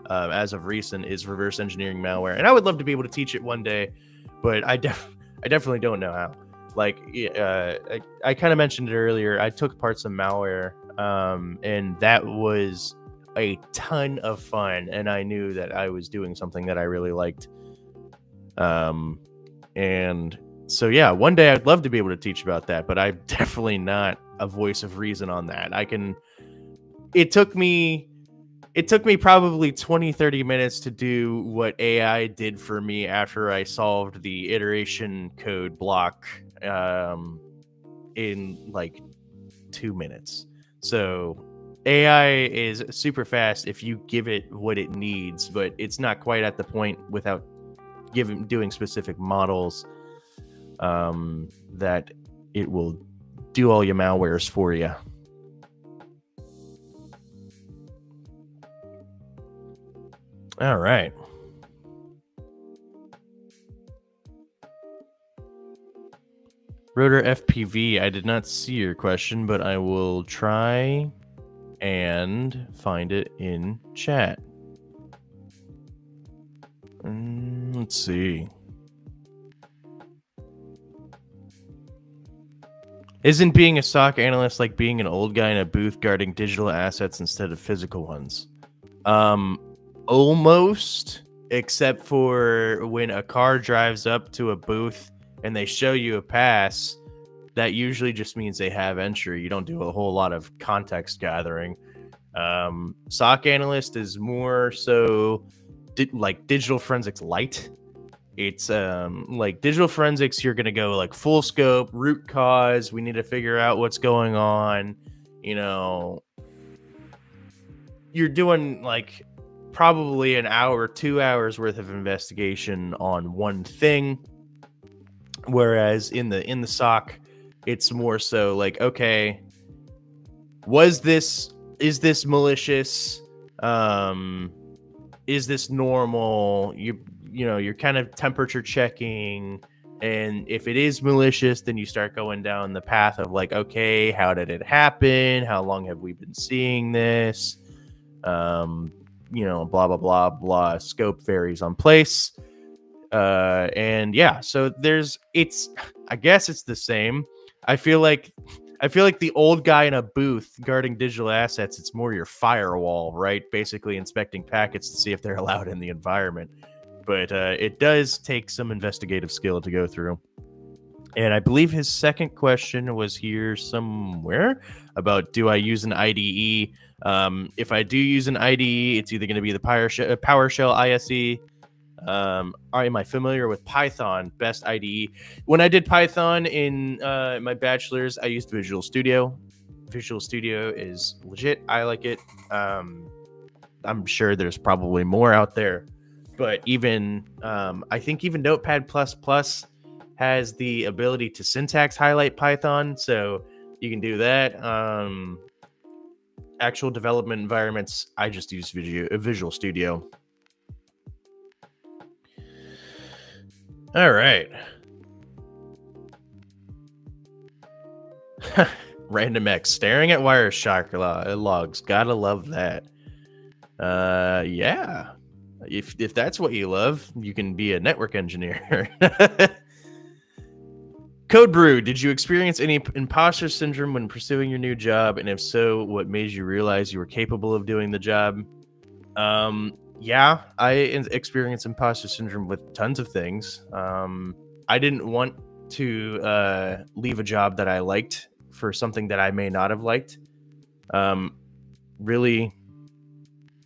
S7: as of recent is reverse engineering malware, and I would love to be able to teach it one day, but I definitely don't know how. Like I kind of mentioned it earlier. I took parts of malware and that was a ton of fun, and I knew that I was doing something that I really liked. And so yeah, one day I'd love to be able to teach about that, but I'm definitely not a voice of reason on that. It took me probably 20-30 minutes to do what AI did for me after I solved the iteration code block in like 2 minutes. So AI is super fast if you give it what it needs, but it's not quite at the point without doing specific models that it will do all your malwares for you. All right. Rotor FPV, I did not see your question, but I will try and find it in chat. Let's see. Isn't being a SOC analyst like being an old guy in a booth guarding digital assets instead of physical ones? Almost, except for when a car drives up to a booth and they show you a pass, that usually just means they have entry. You don't do a whole lot of context gathering. SOC analyst is more so like digital forensics light. It's like digital forensics, you're going to go like full scope, root cause. We need to figure out what's going on. You know, you're doing like probably an hour, 2 hours worth of investigation on one thing. Whereas in the SOC, it's more so like, okay, is this malicious? Is this normal? You're kind of temperature checking, and if it is malicious, then you start going down the path of like, okay, how did it happen? How long have we been seeing this? Blah blah blah blah. Scope varies on place, and yeah. So I guess it's the same. I feel like the old guy in a booth guarding digital assets, it's more your firewall, right? Basically inspecting packets to see if they're allowed in the environment. But it does take some investigative skill to go through. And I believe his second question was here somewhere about, do I use an IDE? If I do use an IDE, it's either going to be the PowerShell ISE. Am I familiar with Python? Best IDE. When I did Python in my bachelor's, I used Visual Studio. Visual Studio is legit. I like it. I'm sure there's probably more out there, but I think even Notepad++ has the ability to syntax highlight Python, so you can do that. Actual development environments, I just use Visual Studio. All right. Random X, staring at Wireshark logs. Gotta love that. Yeah. If that's what you love, you can be a network engineer. Code Brew, did you experience any imposter syndrome when pursuing your new job? And if so, what made you realize you were capable of doing the job? Yeah, I experienced imposter syndrome with tons of things. I didn't want to leave a job that I liked for something that I may not have liked. Really,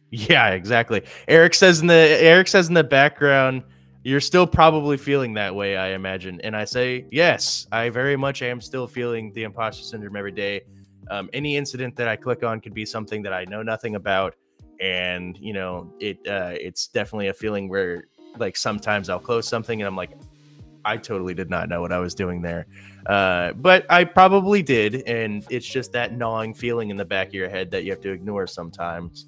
S7: yeah, exactly. Eric says in the background, you're still probably feeling that way, I imagine. And I say, yes, I very much am still feeling the imposter syndrome every day. Any incident that I click on could be something that I know nothing about. And, it's definitely a feeling where, like, sometimes I'll close something and I'm like, I totally did not know what I was doing there. But I probably did. And it's just that gnawing feeling in the back of your head that you have to ignore sometimes.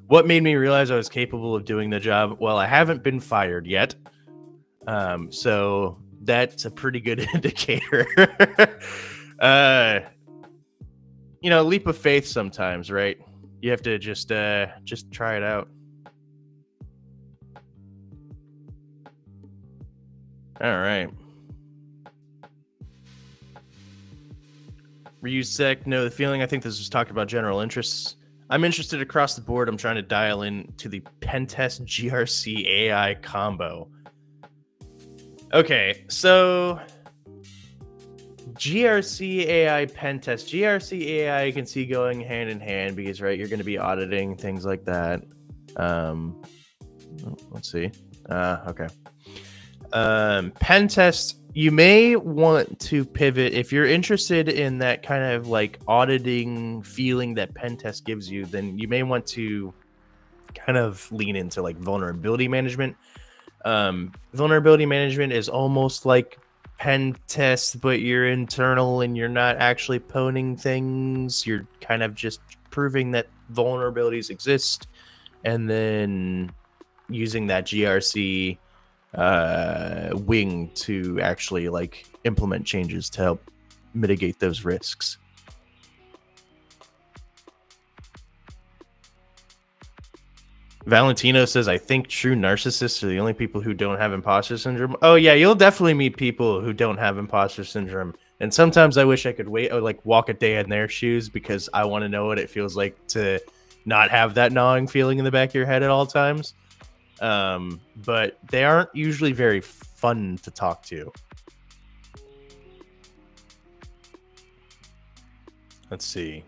S7: What made me realize I was capable of doing the job? Well, I haven't been fired yet. So that's a pretty good indicator. Leap of faith sometimes, right? You have to just try it out. All right. Reuse sec. No, the feeling. I think this was talked about general interests. I'm interested across the board. I'm trying to dial in to the pentest GRC AI combo. Okay, so GRC AI pentest. GRC AI you can see going hand in hand because, right, you're going to be auditing things like that. Let's see. Okay. Pentest, you may want to pivot if you're interested in that kind of like auditing feeling that pentest gives you. Then you may want to kind of lean into like vulnerability management. Vulnerability management is almost like pen test, but you're internal and you're not actually poning things. You're kind of just proving that vulnerabilities exist and then using that GRC wing to actually like implement changes to help mitigate those risks. Valentino says, I think true narcissists are the only people who don't have imposter syndrome. Oh yeah, you'll definitely meet people who don't have imposter syndrome. And sometimes I wish I could wait or like walk a day in their shoes because I want to know what it feels like to not have that gnawing feeling in the back of your head at all times. But they aren't usually very fun to talk to. Let's see.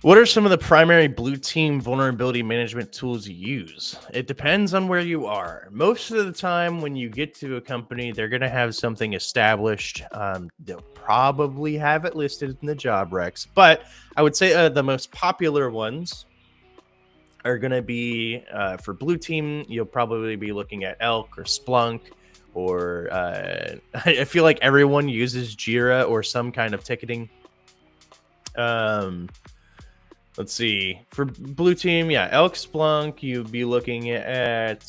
S7: What are some of the primary blue team vulnerability management tools you use? It depends on where you are. Most of the time when you get to a company, they're going to have something established. They'll probably have it listed in the job recs, but I would say the most popular ones are going to be for blue team. You'll probably be looking at Elk or Splunk, or I feel like everyone uses Jira or some kind of ticketing. Let's see. For blue team, yeah, Elk, Splunk, you'd be looking at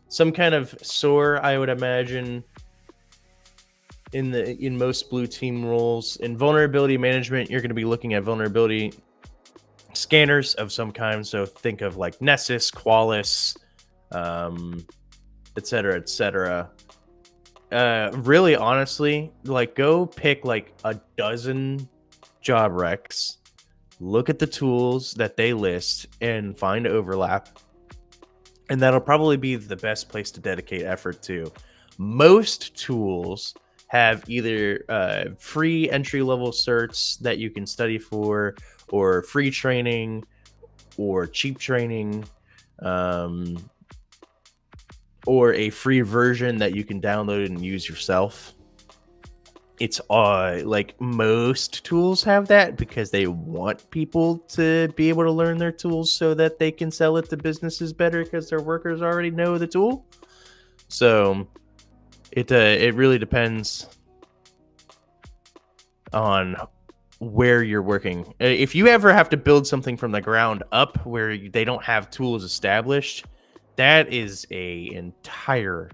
S7: some kind of SOAR, I would imagine, in most blue team roles. In vulnerability management, you're going to be looking at vulnerability scanners of some kind. So think of like Nessus, Qualys, etc., etc. Really, honestly, like go pick like a dozen job recs, look at the tools that they list and find overlap, and that'll probably be the best place to dedicate effort to. Most tools have either free entry-level certs that you can study for, or free training, or cheap training, or a free version that you can download and use yourself. It's like most tools have that because they want people to be able to learn their tools so that they can sell it to businesses better because their workers already know the tool. So it really depends on where you're working. If you ever have to build something from the ground up where they don't have tools established, that is a entire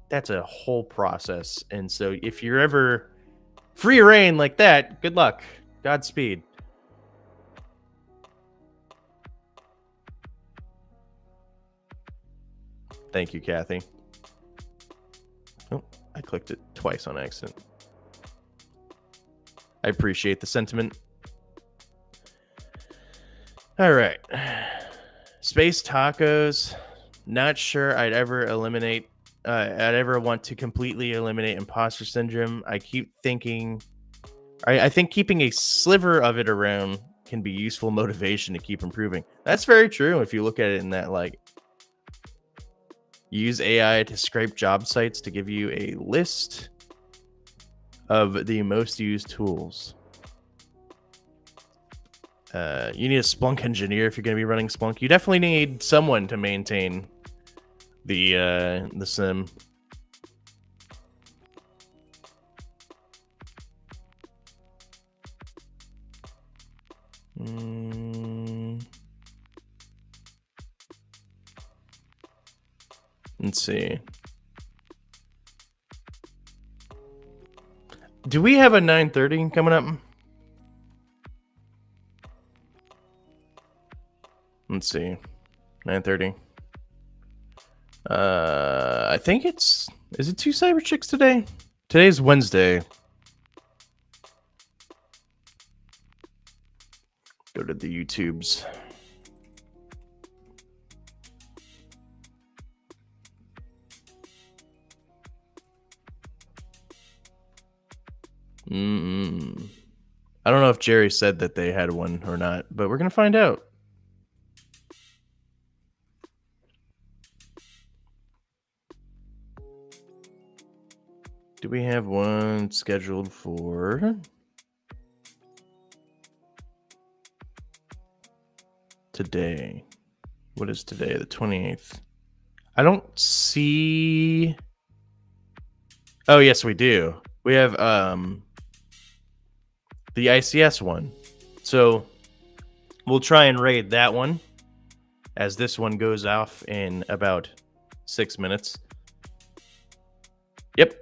S7: that's a whole process. And so if you're ever free reign like that, good luck. Godspeed. Thank you, Kathy. Oh, I clicked it twice on accident. I appreciate the sentiment. All right. Space tacos. Not sure I'd ever want to completely eliminate imposter syndrome. I keep thinking, I think keeping a sliver of it around can be useful motivation to keep improving. That's very true. If you look at it in that, like, use AI to scrape job sites to give you a list of the most used tools. You need a Splunk engineer if you're going to be running Splunk. You definitely need someone to maintain the sim. Let's see. Do we have a 9:30 coming up? Let's see. 9:30. I think is it 2 Cyber Chicks today? Today's Wednesday. Go to the YouTubes. I don't know if Jerry said that they had one or not, but we're gonna find out. Do we have one scheduled for today? What is today? The 28th. I don't see. Oh, yes, we do. We have the ICS one. So we'll try and raid that one as this one goes off in about 6 minutes. Yep.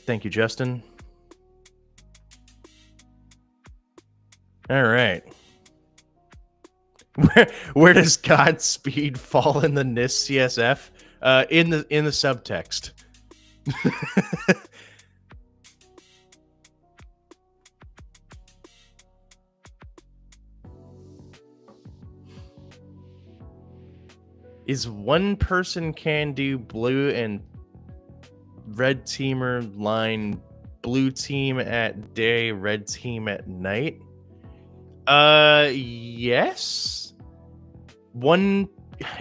S7: Thank you, Justin. All right. Where does Godspeed fall in the NIST CSF? In the subtext. Is one person can do blue and red teamer line, blue team at day, red team at night? Yes.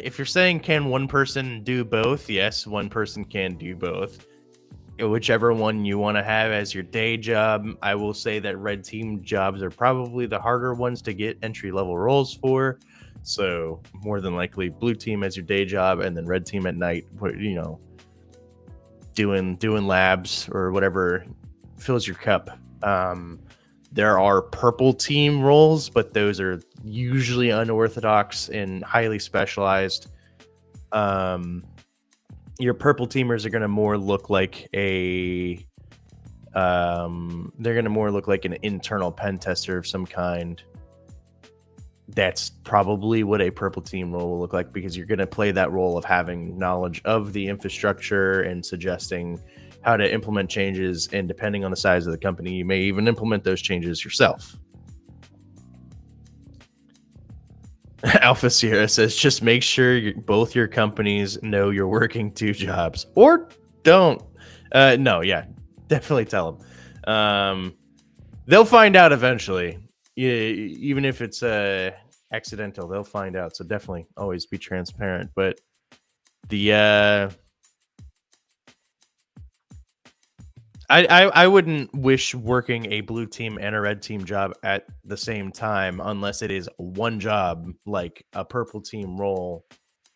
S7: If you're saying can one person do both, yes, one person can do both. Whichever one you want to have as your day job. I will say that red team jobs are probably the harder ones to get entry-level roles for. So more than likely blue team as your day job, and then red team at night, you know, doing labs or whatever fills your cup. There are purple team roles, but those are usually unorthodox and highly specialized. Your purple teamers are going to more look like they're going to more look like an internal pen tester of some kind. That's probably what a purple team role will look like, because you're going to play that role of having knowledge of the infrastructure and suggesting how to implement changes. And depending on the size of the company, you may even implement those changes yourself. Alpha Sierra says, just make sure both your companies know you're working 2 jobs, or don't. No, yeah, definitely tell them. They'll find out eventually. Even if it's accidental, they'll find out. So definitely always be transparent. But the I wouldn't wish working a blue team and a red team job at the same time, unless it is one job, like a purple team role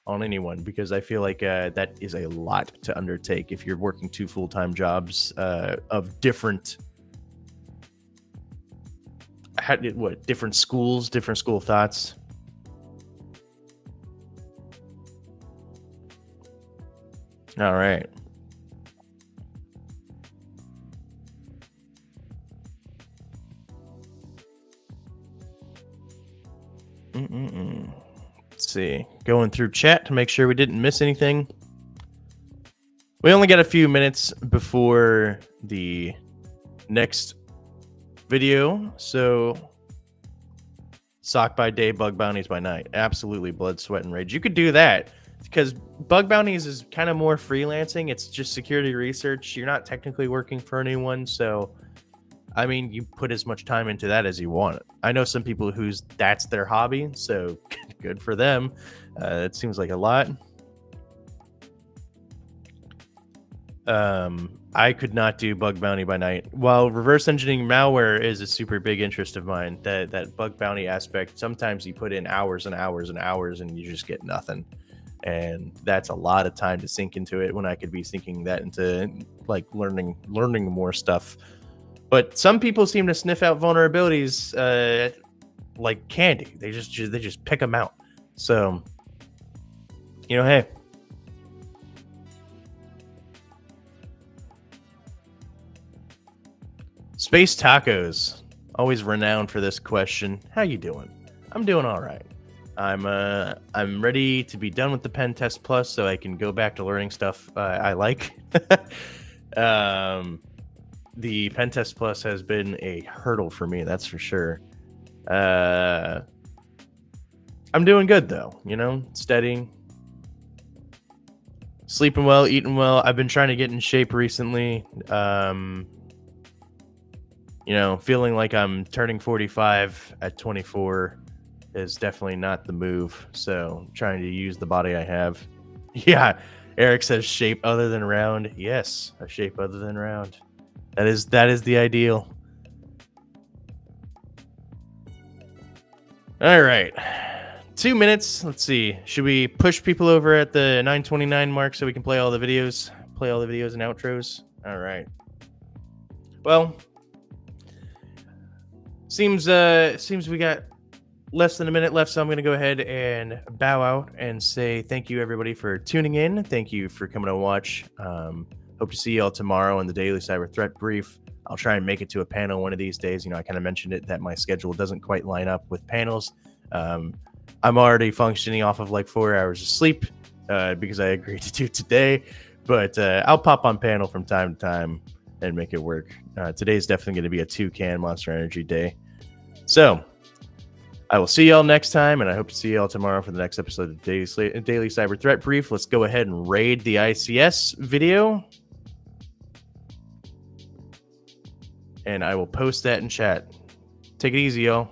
S7: on anyone, because I feel like that is a lot to undertake if you're working 2 full-time jobs of different different schools, different school of thoughts. All right. Let's see. Going through chat to make sure we didn't miss anything. We only got a few minutes before the next video, so sock by day, bug bounties by night. Absolutely, blood, sweat, and rage. You could do that, because bug bounties is kind of more freelancing. It's just security research. You're not technically working for anyone, so I mean, you put as much time into that as you want. I know some people that's their hobby, so good for them. It seems like a lot. I could not do bug bounty by night. While reverse engineering malware is a super big interest of mine, that bug bounty aspect, sometimes you put in hours and hours and hours and you just get nothing. And that's a lot of time to sink into it, when I could be sinking that into like learning more stuff. But some people seem to sniff out vulnerabilities like candy. They just pick them out. So, you know, hey. Space Tacos, always renowned for this question. How you doing? I'm doing all right. I'm ready to be done with the Pen Test Plus so I can go back to learning stuff I like. The Pen Test Plus has been a hurdle for me, that's for sure. I'm doing good though, you know, steady. Sleeping well, eating well. I've been trying to get in shape recently. You know, feeling like I'm turning 45 at 24 is definitely not the move. So trying to use the body I have. Yeah, Eric says shape other than round. Yes, a shape other than round. That is the ideal. All right. 2 minutes. Let's see. Should we push people over at the 9:29 mark so we can play all the videos? Play all the videos and outros? All right. Well, seems we got less than a minute left, so I'm going to go ahead and bow out and say thank you, everybody, for tuning in. Thank you for coming to watch. Hope to see you all tomorrow in the Daily Cyber Threat Brief. I'll try and make it to a panel one of these days. You know, I kind of mentioned it that my schedule doesn't quite line up with panels. I'm already functioning off of like 4 hours of sleep because I agreed to do today. But I'll pop on panel from time to time and make it work. Today's definitely going to be a toucan Monster Energy day. So I will see y'all next time, and I hope to see y'all tomorrow for the next episode of Daily Cyber Threat Brief. Let's go ahead and raid the ICS video. And I will post that in chat. Take it easy, y'all.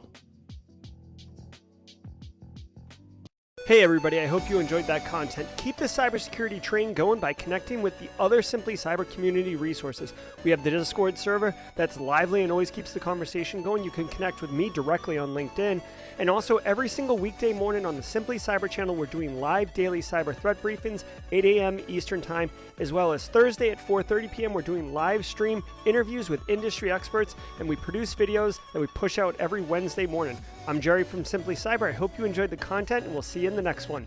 S2: Hey everybody, I hope you enjoyed that content. Keep the cybersecurity train going by connecting with the other Simply Cyber community resources. We have the Discord server that's lively and always keeps the conversation going. You can connect with me directly on LinkedIn. And also every single weekday morning on the Simply Cyber channel, we're doing live daily cyber threat briefings, 8 a.m. Eastern time, as well as Thursday at 4:30 p.m. We're doing live stream interviews with industry experts, and we produce videos that we push out every Wednesday morning. I'm Jerry from Simply Cyber. I hope you enjoyed the content, and we'll see you in the next one.